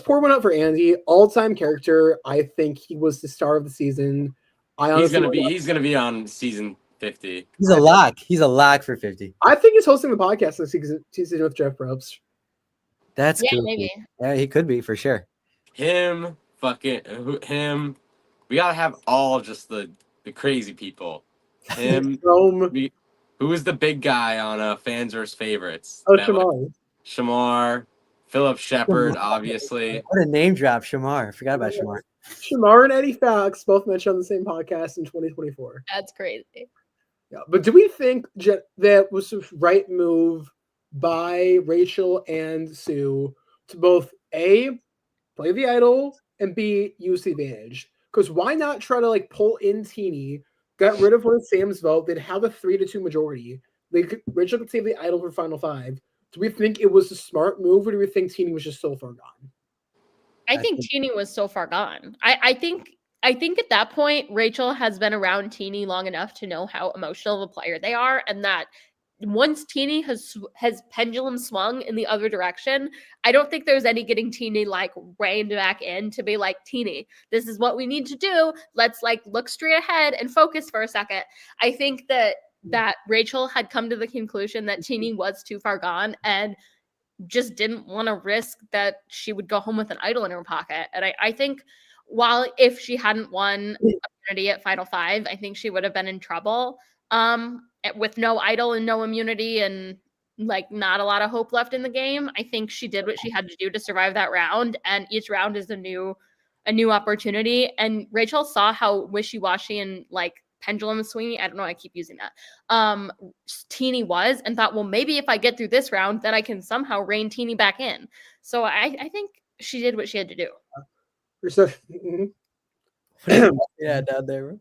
Speaker 2: pour one out for Andy. All-time character. I think he was the star of the season.
Speaker 4: He's gonna be on season 50.
Speaker 3: He's a lock. He's a lock for 50.
Speaker 2: I think he's hosting the podcast this season with Jeff Probst.
Speaker 3: That's
Speaker 1: Yeah,
Speaker 3: goofy.
Speaker 1: maybe.
Speaker 3: Yeah, he could be for sure.
Speaker 4: Him. We gotta have all just the crazy people. Him.
Speaker 2: Rome.
Speaker 4: Who is the big guy on Fans vs Favorites?
Speaker 2: Oh, Shamar.
Speaker 4: Shamar. Philip Shepard, obviously.
Speaker 3: What a name drop, Shamar. I forgot about Shamar.
Speaker 2: Shamar and Eddie Fox both mentioned on the same podcast in 2024.
Speaker 1: That's crazy.
Speaker 2: Yeah, but do we think that was the right move by Rachel and Sue to both A, play the idol, and B, use the advantage? Because why not try to pull in Teeny, get rid of one of Sam's vote, they'd have a 3-2 majority. Rachel could save the idol for Final 5. Do we think it was a smart move, or do we think Teeny was just so far gone?
Speaker 1: I think Teeny was so far gone. I think at that point, Rachel has been around Teeny long enough to know how emotional of a player they are, and that once Teeny has pendulum swung in the other direction, I don't think there's any getting Teeny reined back in to be like, Teeny, this is what we need to do. Let's look straight ahead and focus for a second. I think that Rachel had come to the conclusion that Teeny was too far gone and just didn't want to risk that she would go home with an idol in her pocket. And I think while if she hadn't won immunity at Final 5, I think she would have been in trouble. With no idol and no immunity and not a lot of hope left in the game. I think she did what she had to do to survive that round, and each round is a new opportunity. And Rachel saw how wishy-washy and pendulum swinging, I don't know, I keep using that, Teeny was, and thought, well, maybe if I get through this round, then I can somehow rein Teeny back in. So I think she did what she had to do.
Speaker 3: Yeah, down there.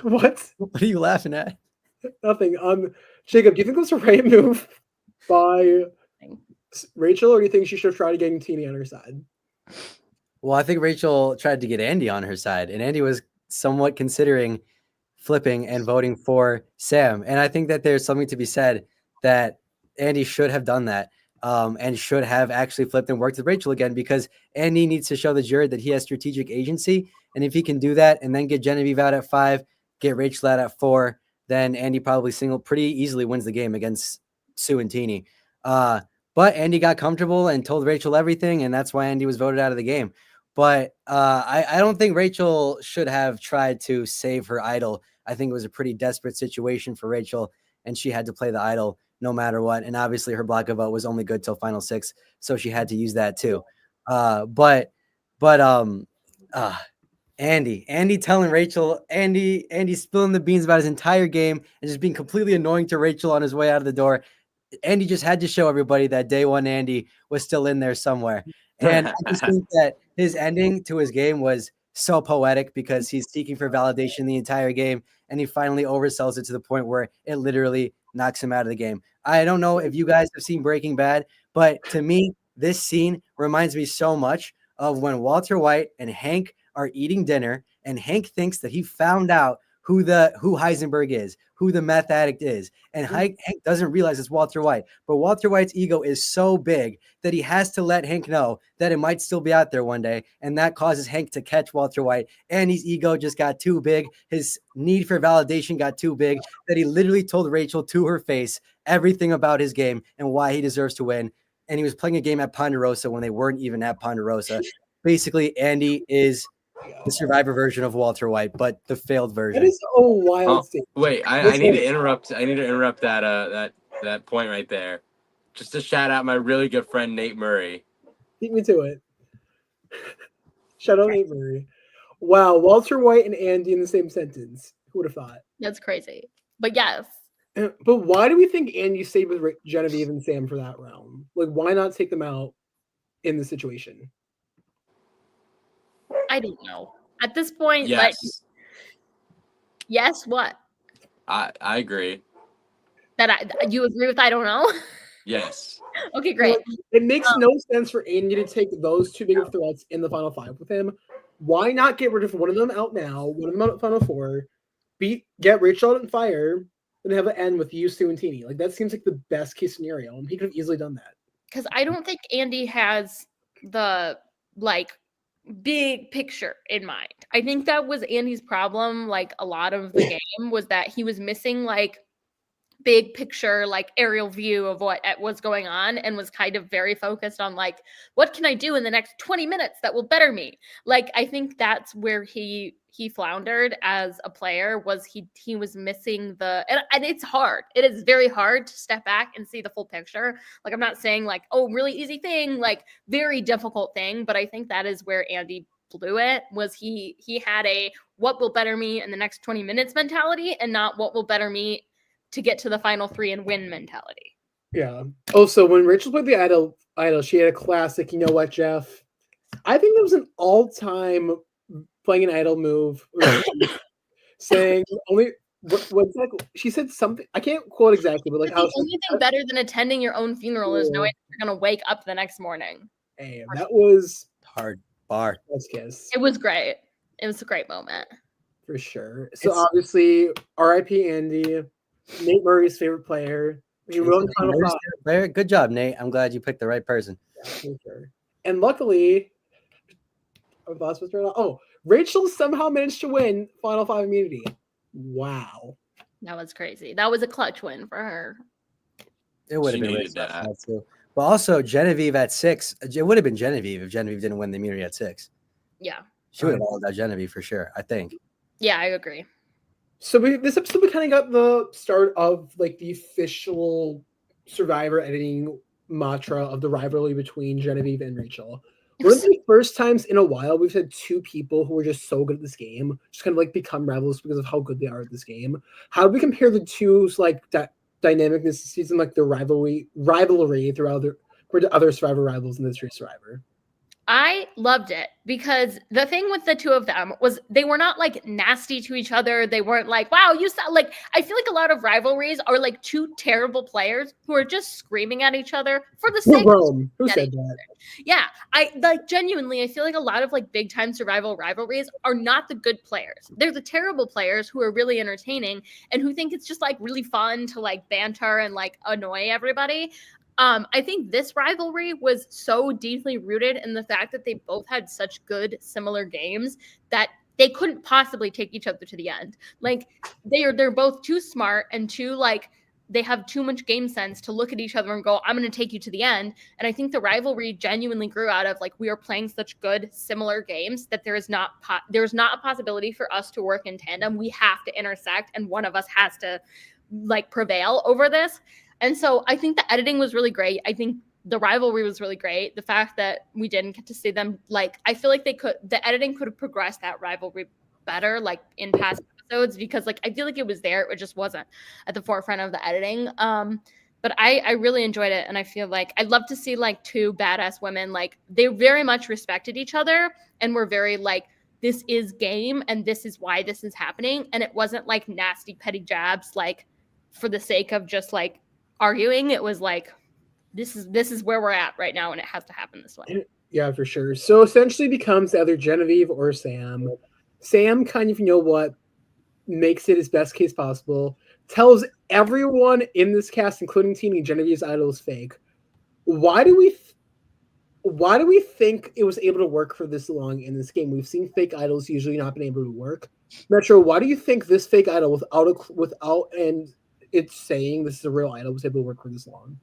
Speaker 2: What?
Speaker 3: What are you laughing at?
Speaker 2: Nothing. Jacob, do you think it was a right move by Rachel, or do you think she should have tried getting Teeny on her side?
Speaker 3: Well, I think Rachel tried to get Andy on her side, and Andy was somewhat considering flipping and voting for Sam. And I think that there's something to be said that Andy should have done that, and should have actually flipped and worked with Rachel again, because Andy needs to show the jury that he has strategic agency. And if he can do that and then get Genevieve out at 5, get Rachel out at 4, then Andy probably pretty easily wins the game against Sue and Teeny. But Andy got comfortable and told Rachel everything, and that's why Andy was voted out of the game. But I don't think Rachel should have tried to save her idol. I think it was a pretty desperate situation for Rachel, and she had to play the idol no matter what. And obviously her block of vote was only good till Final 6, so she had to use that too. Andy telling Rachel, Andy spilling the beans about his entire game and just being completely annoying to Rachel on his way out of the door. Andy just had to show everybody that day one Andy was still in there somewhere. And I just think that his ending to his game was so poetic, because he's seeking for validation the entire game, and he finally oversells it to the point where it literally knocks him out of the game. I don't know if you guys have seen Breaking Bad, but to me, this scene reminds me so much of when Walter White and Hank are eating dinner, And Hank thinks that he found out who Heisenberg is, who the meth addict is. And Hank doesn't realize it's Walter White. But Walter White's ego is so big that he has to let Hank know that it might still be out there one day. And that causes Hank to catch Walter White. And his ego just got too big. His need for validation got too big that he literally told Rachel to her face everything about his game and why he deserves to win. And he was playing a game at Ponderosa when they weren't even at Ponderosa. Basically, Andy is the Survivor version of Walter White, but the failed version.
Speaker 2: That is a wild thing.
Speaker 4: Wait, I need to interrupt. I need to interrupt that point right there, just to shout out my really good friend Nate Murray.
Speaker 2: Beat me to it. Shout out Nate Murray. Wow, Walter White and Andy in the same sentence. Who would have thought?
Speaker 1: That's crazy. But yes.
Speaker 2: But why do we think Andy stayed with Genevieve and Sam for that round? Like, why not take them out in the situation?
Speaker 1: I don't know. At this point,
Speaker 4: Yes,
Speaker 1: yes, what?
Speaker 4: I agree.
Speaker 1: You agree with I don't know?
Speaker 4: Yes.
Speaker 1: Okay, great.
Speaker 2: It makes no sense for Andy to take those two big threats in the final five with him. Why not get rid of one of them out now, one of them out at final four, get Rachel out and fire, and have it end with you, Sue, and Teeny? Like, that seems like the best case scenario, and he could have easily done that.
Speaker 1: Because I don't think Andy has the big picture in mind. I think that was Andy's problem. Like a lot of the game was that he was missing big picture, aerial view of what was going on, and was kind of very focused on what can I do in the next 20 minutes that will better me? I think that's where he floundered as a player. Was he was missing and it's hard. It is very hard to step back and see the full picture. I'm not saying really easy thing, very difficult thing, but I think that is where Andy blew it. Was he had a what will better me in the next 20 minutes mentality, and not what will better me to get to the final three and win mentality.
Speaker 2: Yeah. Also, when Rachel played the idol, she had a classic, you know what, Jeff? I think it was an all-time playing an idol move, saying only what's that? She said something. I can't quote exactly, but
Speaker 1: the only thing better than attending your own funeral is knowing you're gonna wake up the next morning.
Speaker 2: Hey, that was
Speaker 3: hard bar.
Speaker 2: Let's kiss.
Speaker 1: It was great. It was a great moment
Speaker 2: for sure. So obviously, R.I.P. Andy. Nate Murray's favorite player.
Speaker 3: Player. Good job, Nate. I'm glad you picked the right person.
Speaker 2: Yeah, for sure. And luckily, Rachel somehow managed to win Final Five immunity. Wow.
Speaker 1: That was crazy. That was a clutch win for her.
Speaker 3: It would have been really that too. But also Genevieve at 6. It would have been Genevieve if Genevieve didn't win the immunity at 6.
Speaker 1: Yeah.
Speaker 3: She would have followed that Genevieve for sure, I think.
Speaker 1: Yeah, I agree.
Speaker 2: So this episode, we kind of got the start of the official Survivor editing mantra of the rivalry between Genevieve and Rachel. One of the first times in a while we've had two people who are just so good at this game, just kind of become rivals because of how good they are at this game. How do we compare the two's dynamic necessities and the rivalry throughout the other Survivor rivals in the history of Survivor?
Speaker 1: I loved it because the thing with the two of them was they were not nasty to each other. They weren't wow, you sound I feel like a lot of rivalries are two terrible players who are just screaming at each other for the sake of
Speaker 2: who said that?
Speaker 1: Yeah, I genuinely, I feel like a lot of big time survival rivalries are not the good players. They're the terrible players who are really entertaining and who think it's just really fun to banter and annoy everybody. I think this rivalry was so deeply rooted in the fact that they both had such good, similar games that they couldn't possibly take each other to the end. They're both too smart and too they have too much game sense to look at each other and go, I'm going to take you to the end. And I think the rivalry genuinely grew out of we are playing such good, similar games that there's not a possibility for us to work in tandem. We have to intersect, and one of us has to prevail over this. And so I think the editing was really great. I think the rivalry was really great. The fact that we didn't get to see them, I feel like the editing could have progressed that rivalry better, in past episodes, because I feel like it was there. It just wasn't at the forefront of the editing. But I really enjoyed it. And I feel I'd love to see two badass women, they very much respected each other and were very this is game and this is why this is happening. And it wasn't nasty, petty jabs, for the sake of just arguing. It was this is where we're at right now, and it has to happen this way.
Speaker 2: Yeah, for sure. So essentially becomes either Genevieve or Sam. Sam kind of, makes it his best case possible, tells everyone in this cast, including Teeny, Genevieve's idol is fake. Why do we think it was able to work for this long in this game? We've seen fake idols usually not been able to work. Metro, why do you think this fake idol without and it's saying this is a real idol was able to work for this long?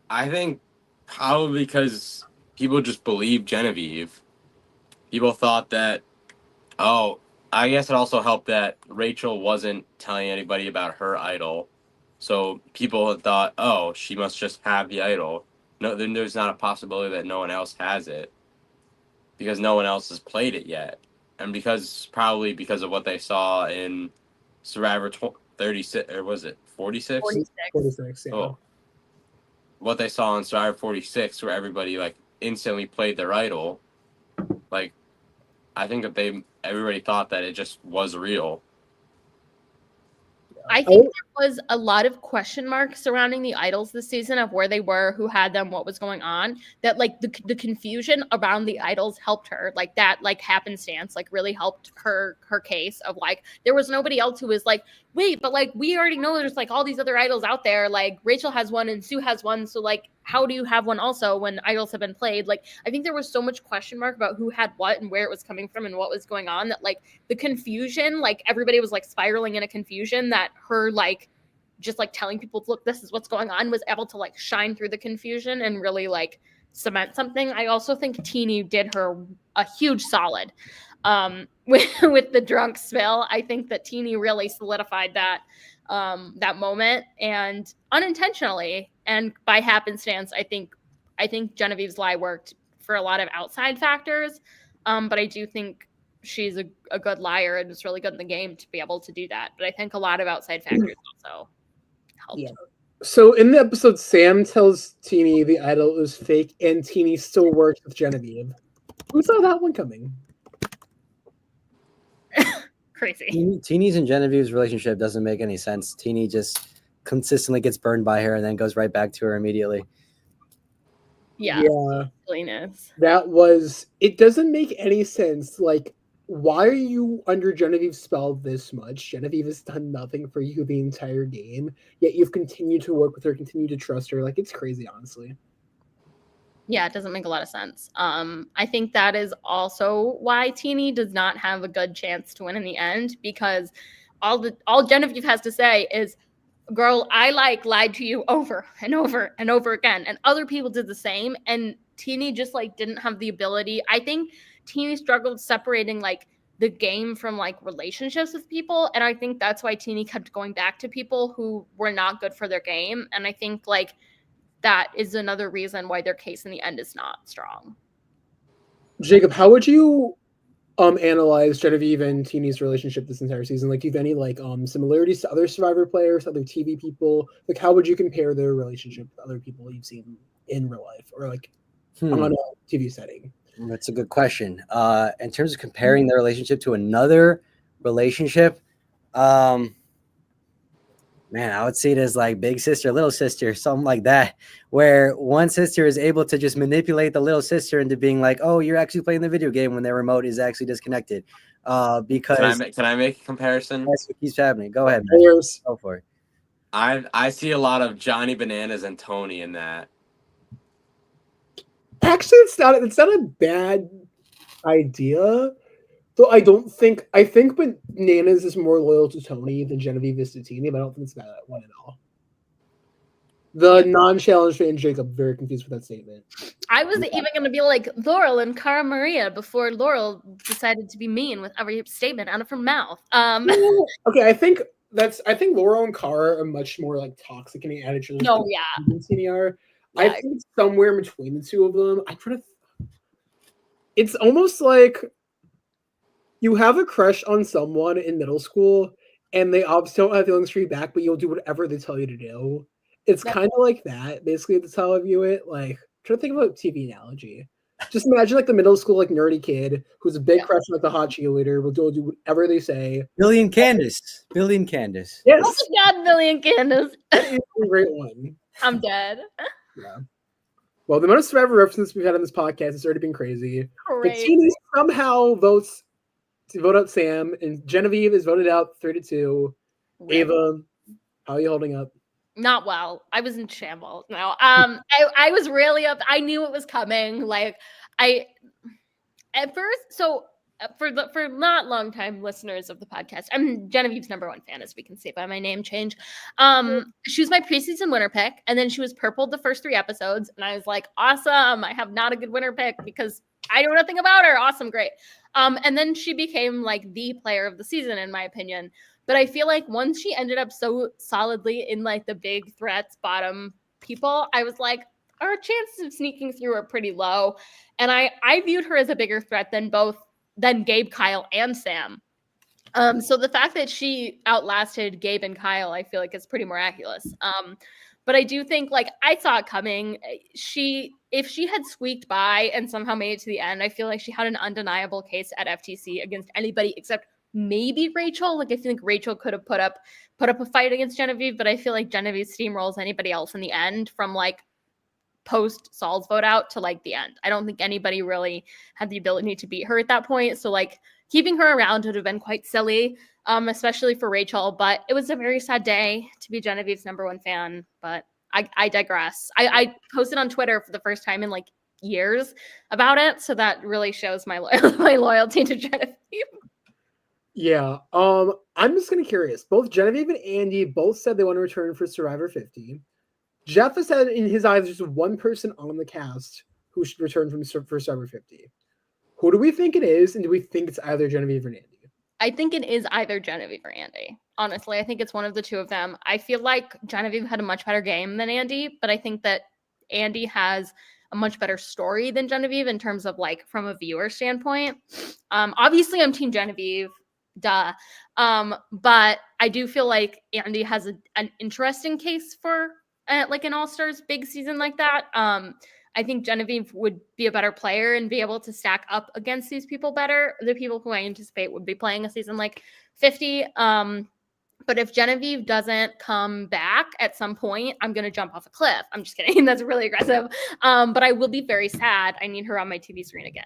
Speaker 4: I think probably because people just believe Genevieve. People thought that, I guess it also helped that Rachel wasn't telling anybody about her idol. So people had thought, she must just have the idol. No, then there's not a possibility that no one else has it because no one else has played it yet. And probably because of what they saw in Survivor 36, or was it 46?
Speaker 2: 46, yeah.
Speaker 4: Oh. What they saw in Survivor 46 where everybody instantly played their idol. I think that everybody thought that it just was real.
Speaker 1: I think there was a lot of question marks surrounding the idols this season of where they were, who had them, what was going on. That the confusion around the idols helped her. That happenstance really helped her case of there was nobody else who was wait, but we already know there's all these other idols out there. Rachel has one and Sue has one, so how do you have one also when idols have been played? I think there was so much question mark about who had what and where it was coming from and what was going on that the confusion, everybody was spiraling in a confusion that her just telling people, look, this is what's going on, was able to shine through the confusion and really cement something. I also think Teeny did her a huge solid with the drunk spill. I think that Teeny really solidified that moment, and unintentionally and by happenstance, I think Genevieve's lie worked for a lot of outside factors, but I do think she's a good liar and is really good in the game to be able to do that. But I think a lot of outside factors also helped.
Speaker 2: Yeah. So in the episode, Sam tells Teeny the idol is fake, and Teeny still works with Genevieve. Who saw that one coming?
Speaker 1: Crazy.
Speaker 3: Teeny's and Genevieve's relationship doesn't make any sense. Teeny just consistently gets burned by her and then goes right back to her immediately.
Speaker 1: Yeah.
Speaker 2: It doesn't make any sense. Why are you under Genevieve's spell this much? Genevieve has done nothing for you the entire game, yet you've continued to work with her, continue to trust her. It's crazy, honestly.
Speaker 1: Yeah, it doesn't make a lot of sense. I think that is also why Teeny does not have a good chance to win in the end, because all Genevieve has to say is, girl, I lied to you over and over and over again. And other people did the same. And Teeny just didn't have the ability. I think Teeny struggled separating the game from relationships with people. And I think that's why Teeny kept going back to people who were not good for their game. And I think that is another reason why their case in the end is not strong.
Speaker 2: Jacob, how would you analyze Genevieve and Teeny's relationship this entire season? Do you have any similarities to other Survivor players, other TV people? How would you compare their relationship with other people you've seen in real life or on a TV setting?
Speaker 3: That's a good question. In terms of comparing their relationship to another relationship, man, I would see it as big sister, little sister, something like that, where one sister is able to just manipulate the little sister into being oh, you're actually playing the video game when their remote is actually disconnected. Because
Speaker 4: can I make a comparison?
Speaker 3: That's what keeps happening. Go ahead, man. Go for it.
Speaker 4: I see a lot of Johnny Bananas and Tony in that.
Speaker 2: Actually, it's not a bad idea. So I think Bananas is more loyal to Tony than Genevieve is to Teeny, but I don't think it's that one at all. The non-challenge fan Jacob, very confused with that statement.
Speaker 1: I was even going to be Laurel and Cara Maria before Laurel decided to be mean with every statement out of her mouth.
Speaker 2: Okay, I think Laurel and Cara are much more toxic in the attitude.
Speaker 1: No, yeah.
Speaker 2: Than Teeny are. Yeah. I think it's somewhere between the two of them. It's almost you have a crush on someone in middle school, and they obviously don't have feelings for you back, but you'll do whatever they tell you to do. It's kind of like that, basically. That's how I view it. Try to think about a TV analogy. Just imagine the middle school nerdy kid who's a big crush on the hot cheerleader. Will do whatever they say.
Speaker 3: Billy and Candace.
Speaker 2: Yes.
Speaker 1: Oh my God, Billy and Candace.
Speaker 2: That is a great one.
Speaker 1: I'm dead.
Speaker 2: Yeah. Well, the amount of Survivor references we've had on this podcast has already been crazy.
Speaker 1: Great.
Speaker 2: But Teeny somehow votes to vote out Sam, and Genevieve is voted out 3-2. Ava, how are you holding up?
Speaker 1: Not well. I was in shambles. No. I was really up. I knew it was coming. Like at first, so for not long time listeners of the podcast, I'm Genevieve's number one fan, as we can see by my name change. She was my preseason winner pick, and then she was purpled the first 3 episodes, and I was like, awesome. I have not a good winner pick because I know nothing about her. Awesome, great. And then she became like the player of the season, in my opinion. But I feel like once she ended up so solidly in like the big threats bottom people, I was like, our chances of sneaking through are pretty low. And I viewed her as a bigger threat than Gabe, Kyle, and Sam. So the fact that she outlasted Gabe and Kyle, I feel like is pretty miraculous. But I do think, like, I saw it coming. If she had squeaked by and somehow made it to the end, I feel like she had an undeniable case at FTC against anybody except maybe Rachel. Like, I think Rachel could have put up a fight against Genevieve, but I feel like Genevieve steamrolls anybody else in the end from like post Saul's vote out to like the end. I don't think anybody really had the ability to beat her at that point. So like keeping her around would have been quite silly, especially for Rachel. But it was a very sad day to be Genevieve's number one fan. But I digress. I posted on Twitter for the first time in like years about it, so that really shows my loyalty to Genevieve.
Speaker 2: Yeah. I'm just kind of curious. Both Genevieve and Andy both said they want to return for Survivor 50. Jeff has said in his eyes there's just one person on the cast who should return for Survivor 50. Who do we think it is, and do we think it's either Genevieve or Andy?
Speaker 1: I think it is either Genevieve or Andy. Honestly, I think it's one of the two of them. I feel like Genevieve had a much better game than Andy, but I think that Andy has a much better story than Genevieve in terms of like from a viewer standpoint. Obviously, I'm Team Genevieve. Duh. But I do feel like Andy has an interesting case for like an All-Stars big season like that. I think Genevieve would be a better player and be able to stack up against these people better. The people who I anticipate would be playing a season like 50. But if Genevieve doesn't come back at some point, I'm going to jump off a cliff. I'm just kidding. That's really aggressive. But I will be very sad. I need her on my TV screen again.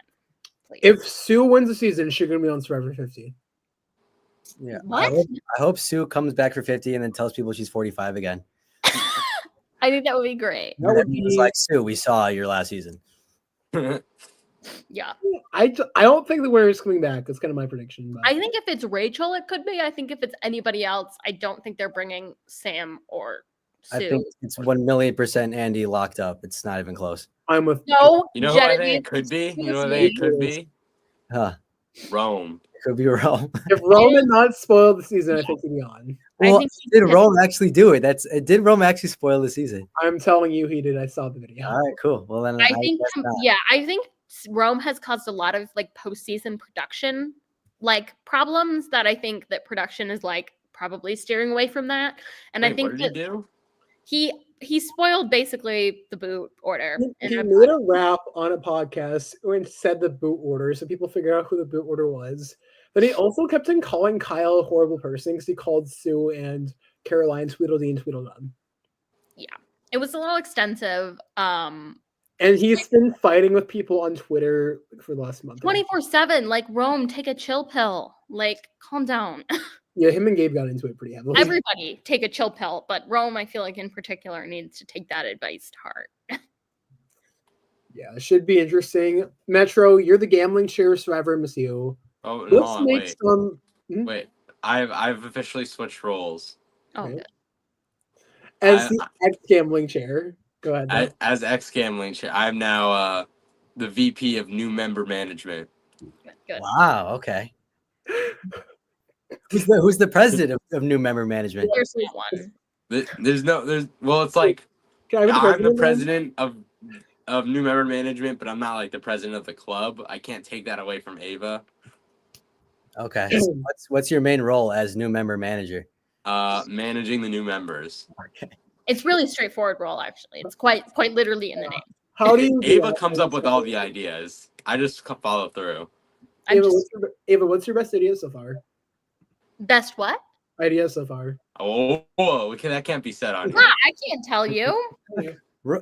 Speaker 1: Please.
Speaker 2: If Sue wins the season, she's going to be on Survivor 50.
Speaker 3: Yeah.
Speaker 1: What?
Speaker 3: I hope Sue comes back for 50 and then tells people she's 45 again.
Speaker 1: I think that would be great.
Speaker 2: That would
Speaker 3: It's like, Sue, we saw your last season.
Speaker 1: Yeah.
Speaker 2: I don't think the winner is coming back. That's kind of my prediction. But.
Speaker 1: I think if it's Rachel, it could be. I think if it's anybody else, I don't think they're bringing Sam or Sue.
Speaker 3: I think it's 1,000,000% Andy locked up. It's not even close.
Speaker 2: I'm with
Speaker 1: No,
Speaker 4: You know who I think it could be? You know who I think it could be?
Speaker 3: Huh.
Speaker 4: Rome.
Speaker 3: It could be Rome.
Speaker 2: If Rome had not spoiled the season, I think he'd be on.
Speaker 3: Well,
Speaker 1: think
Speaker 3: did Rome actually do it? Did Rome actually spoil the season?
Speaker 2: I'm telling you, he did. I saw the video.
Speaker 3: All right, cool. Well, then
Speaker 1: I think,
Speaker 3: guess not.
Speaker 1: I think Rome has caused a lot of like postseason production like problems that I think that production is like probably steering away from that. And
Speaker 4: Wait,
Speaker 1: I think
Speaker 4: what did
Speaker 1: that
Speaker 4: he do?
Speaker 1: he spoiled basically the boot order.
Speaker 2: He made a rap on a podcast and said the boot order, so people figured out who the boot order was. But he also kept on calling Kyle a horrible person because he called Sue and Caroline Tweedledee and Tweedledum.
Speaker 1: Yeah, it was a little extensive.
Speaker 2: And he's been fighting with people on Twitter for the last month.
Speaker 1: 24/7, like Rome, take a chill pill. Like, calm down.
Speaker 2: Yeah, him and Gabe got into it pretty heavily.
Speaker 1: Everybody take a chill pill, but Rome, I feel like in particular, needs to take that advice to heart.
Speaker 2: Yeah, it should be interesting. Metro, you're the gambling chair of Survivor MSU.
Speaker 4: Oh, no,
Speaker 2: Let's make some.
Speaker 4: Wait. I've officially switched roles.
Speaker 1: Oh,
Speaker 2: Right.
Speaker 1: good.
Speaker 2: As the ex-gambling chair. Go ahead.
Speaker 4: As ex-gambling chair, I'm now the VP of new member management.
Speaker 1: Good.
Speaker 3: Wow. Okay. Who's the president of new member management?
Speaker 1: There's one.
Speaker 4: It's like
Speaker 2: Can I have
Speaker 4: I'm the
Speaker 2: then?
Speaker 4: president of new member management, but I'm not like the president of the club. I can't take that away from Ava.
Speaker 3: Okay. So what's your main role as new member manager?
Speaker 4: Managing the new members.
Speaker 3: Okay.
Speaker 1: It's really straightforward role, actually. It's quite literally in the name.
Speaker 2: How do you do
Speaker 4: Ava
Speaker 2: that?
Speaker 4: comes up with all the ideas. I just follow through.
Speaker 1: I'm
Speaker 2: Ava,
Speaker 1: just
Speaker 2: what's your best idea so far?
Speaker 1: best what?
Speaker 2: Idea so far.
Speaker 4: Oh, that can't be said on
Speaker 1: Nah,
Speaker 4: here.
Speaker 1: I can't tell you.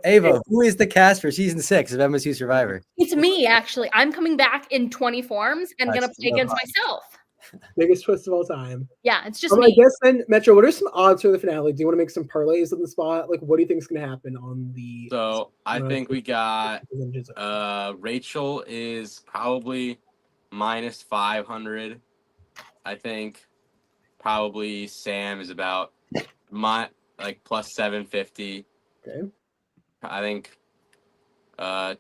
Speaker 3: Ava, who is the cast for season 6 of MSU Survivor?
Speaker 1: It's me, actually. I'm coming back in 20 forms and gonna play against myself.
Speaker 2: Biggest twist of all time.
Speaker 1: Yeah, it's just
Speaker 2: I
Speaker 1: me.
Speaker 2: guess then, Metro, what are some odds for the finale? Do you want to make some parlays on the spot? Like, what do you think is going to happen on the?
Speaker 4: So I think we got
Speaker 2: percentages?
Speaker 4: Rachel is probably minus 500. I think probably Sam is about plus 750.
Speaker 2: Okay.
Speaker 4: I think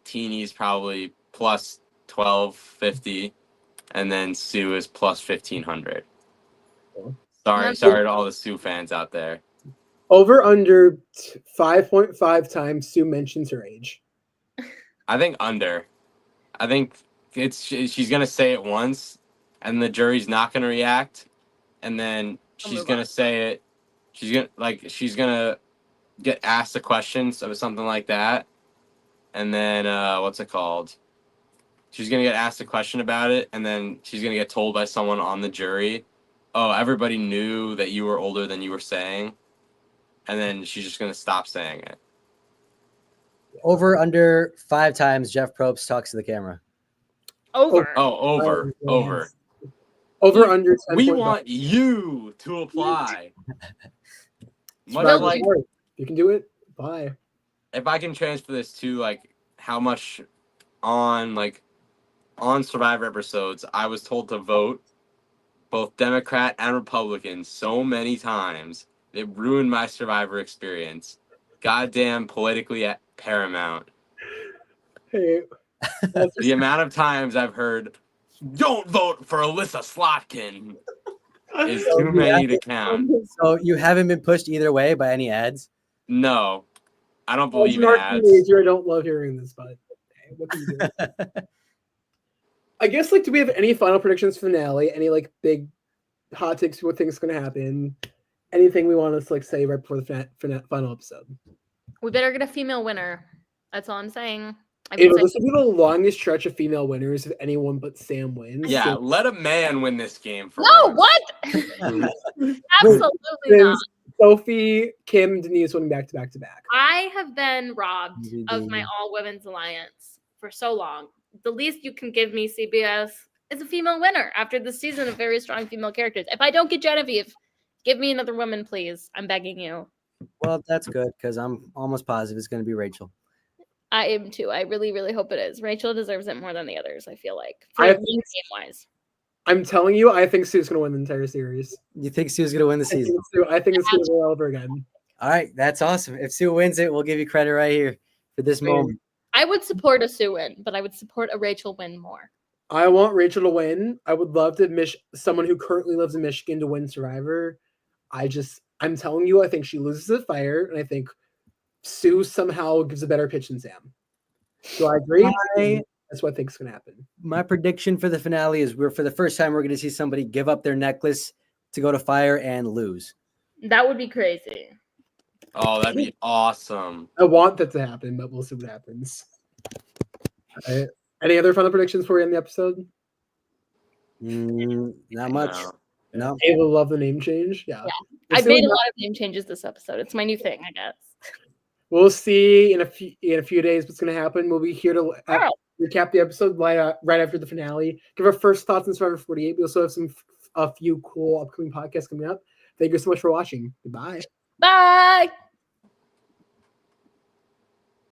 Speaker 4: Teeny's probably plus 1250, and then Sue is plus 1500.
Speaker 2: Cool.
Speaker 4: Sorry to all the Sue fans out there.
Speaker 2: Over under 5.5 times Sue mentions her age.
Speaker 4: I think under. I think she's gonna say it once, and the jury's not gonna react, and then she's gonna say it. She's gonna get asked a question of something like that, and then what's it called? She's gonna get asked a question about it, and then she's gonna get told by someone on the jury, "Oh, everybody knew that you were older than you were saying," and then she's just gonna stop saying it.
Speaker 3: Over under 5 times Jeff Probst talks to the camera.
Speaker 1: Over.
Speaker 4: Oh, over.
Speaker 2: Over under 10.
Speaker 4: We want you to apply. Much
Speaker 1: Well,
Speaker 4: like
Speaker 2: you can do it. Bye.
Speaker 4: if I can transfer this to like how much on Survivor episodes I was told to vote both Democrat and Republican so many times, it ruined my Survivor experience. Goddamn politically paramount.
Speaker 2: Hey,
Speaker 4: The amount of times I've heard, "Don't vote for Alyssa Slotkin," is too many to count.
Speaker 3: So you haven't been pushed either way by any ads?
Speaker 4: No, I don't believe in
Speaker 2: Mark
Speaker 4: ads.
Speaker 2: Teenager, I don't love hearing this, but hey, what can you do? I guess, do we have any final predictions for finale? Any, big hot takes for what things going to happen? Anything we want to, say right before the final episode?
Speaker 1: We better get a female winner. That's all I'm saying.
Speaker 2: This will be the longest stretch of female winners if anyone but Sam wins.
Speaker 4: Yeah,
Speaker 2: So,
Speaker 4: let a man win this game for
Speaker 1: No,
Speaker 4: once.
Speaker 1: what? Absolutely not.
Speaker 2: Sophie, Kim, Denise winning back to back to back.
Speaker 1: I have been robbed of my all women's alliance for so long. The least you can give me, CBS, is a female winner after this season of very strong female characters. If I don't get Genevieve, give me another woman, please. I'm begging you.
Speaker 3: Well, that's good because I'm almost positive it's going to be Rachel.
Speaker 1: I am too. I really, really hope it is. Rachel deserves it more than the others, I feel like. Game-wise.
Speaker 2: I'm telling you, I think Sue's going to win the entire series.
Speaker 3: You think Sue's going to win the season?
Speaker 2: I think it's going to go all over again.
Speaker 3: All right, that's awesome. If Sue wins it, we'll give you credit right here for this moment.
Speaker 1: I would support a Sue win, but I would support a Rachel win more.
Speaker 2: I want Rachel to win. I would love to someone who currently lives in Michigan to win Survivor. I'm telling you, I think she loses the fire, and I think Sue somehow gives a better pitch than Sam. So I agree. That's what I think is going to happen.
Speaker 3: My prediction for the finale is for the first time, we're going to see somebody give up their necklace to go to fire and lose.
Speaker 1: That would be crazy.
Speaker 4: Oh, that'd be awesome.
Speaker 2: I want that to happen, but we'll see what happens. All right. Any other final predictions for you in the episode?
Speaker 3: Not much. No.
Speaker 2: Ava will love the name change. Yeah.
Speaker 1: I made a lot of name changes this episode. It's my new thing, I guess.
Speaker 2: We'll see in a few days what's going to happen. We'll be here to recap the episode right after the finale. Give our first thoughts on Survivor 48. We also have a few cool upcoming podcasts coming up. Thank you so much for watching. Goodbye.
Speaker 1: Bye.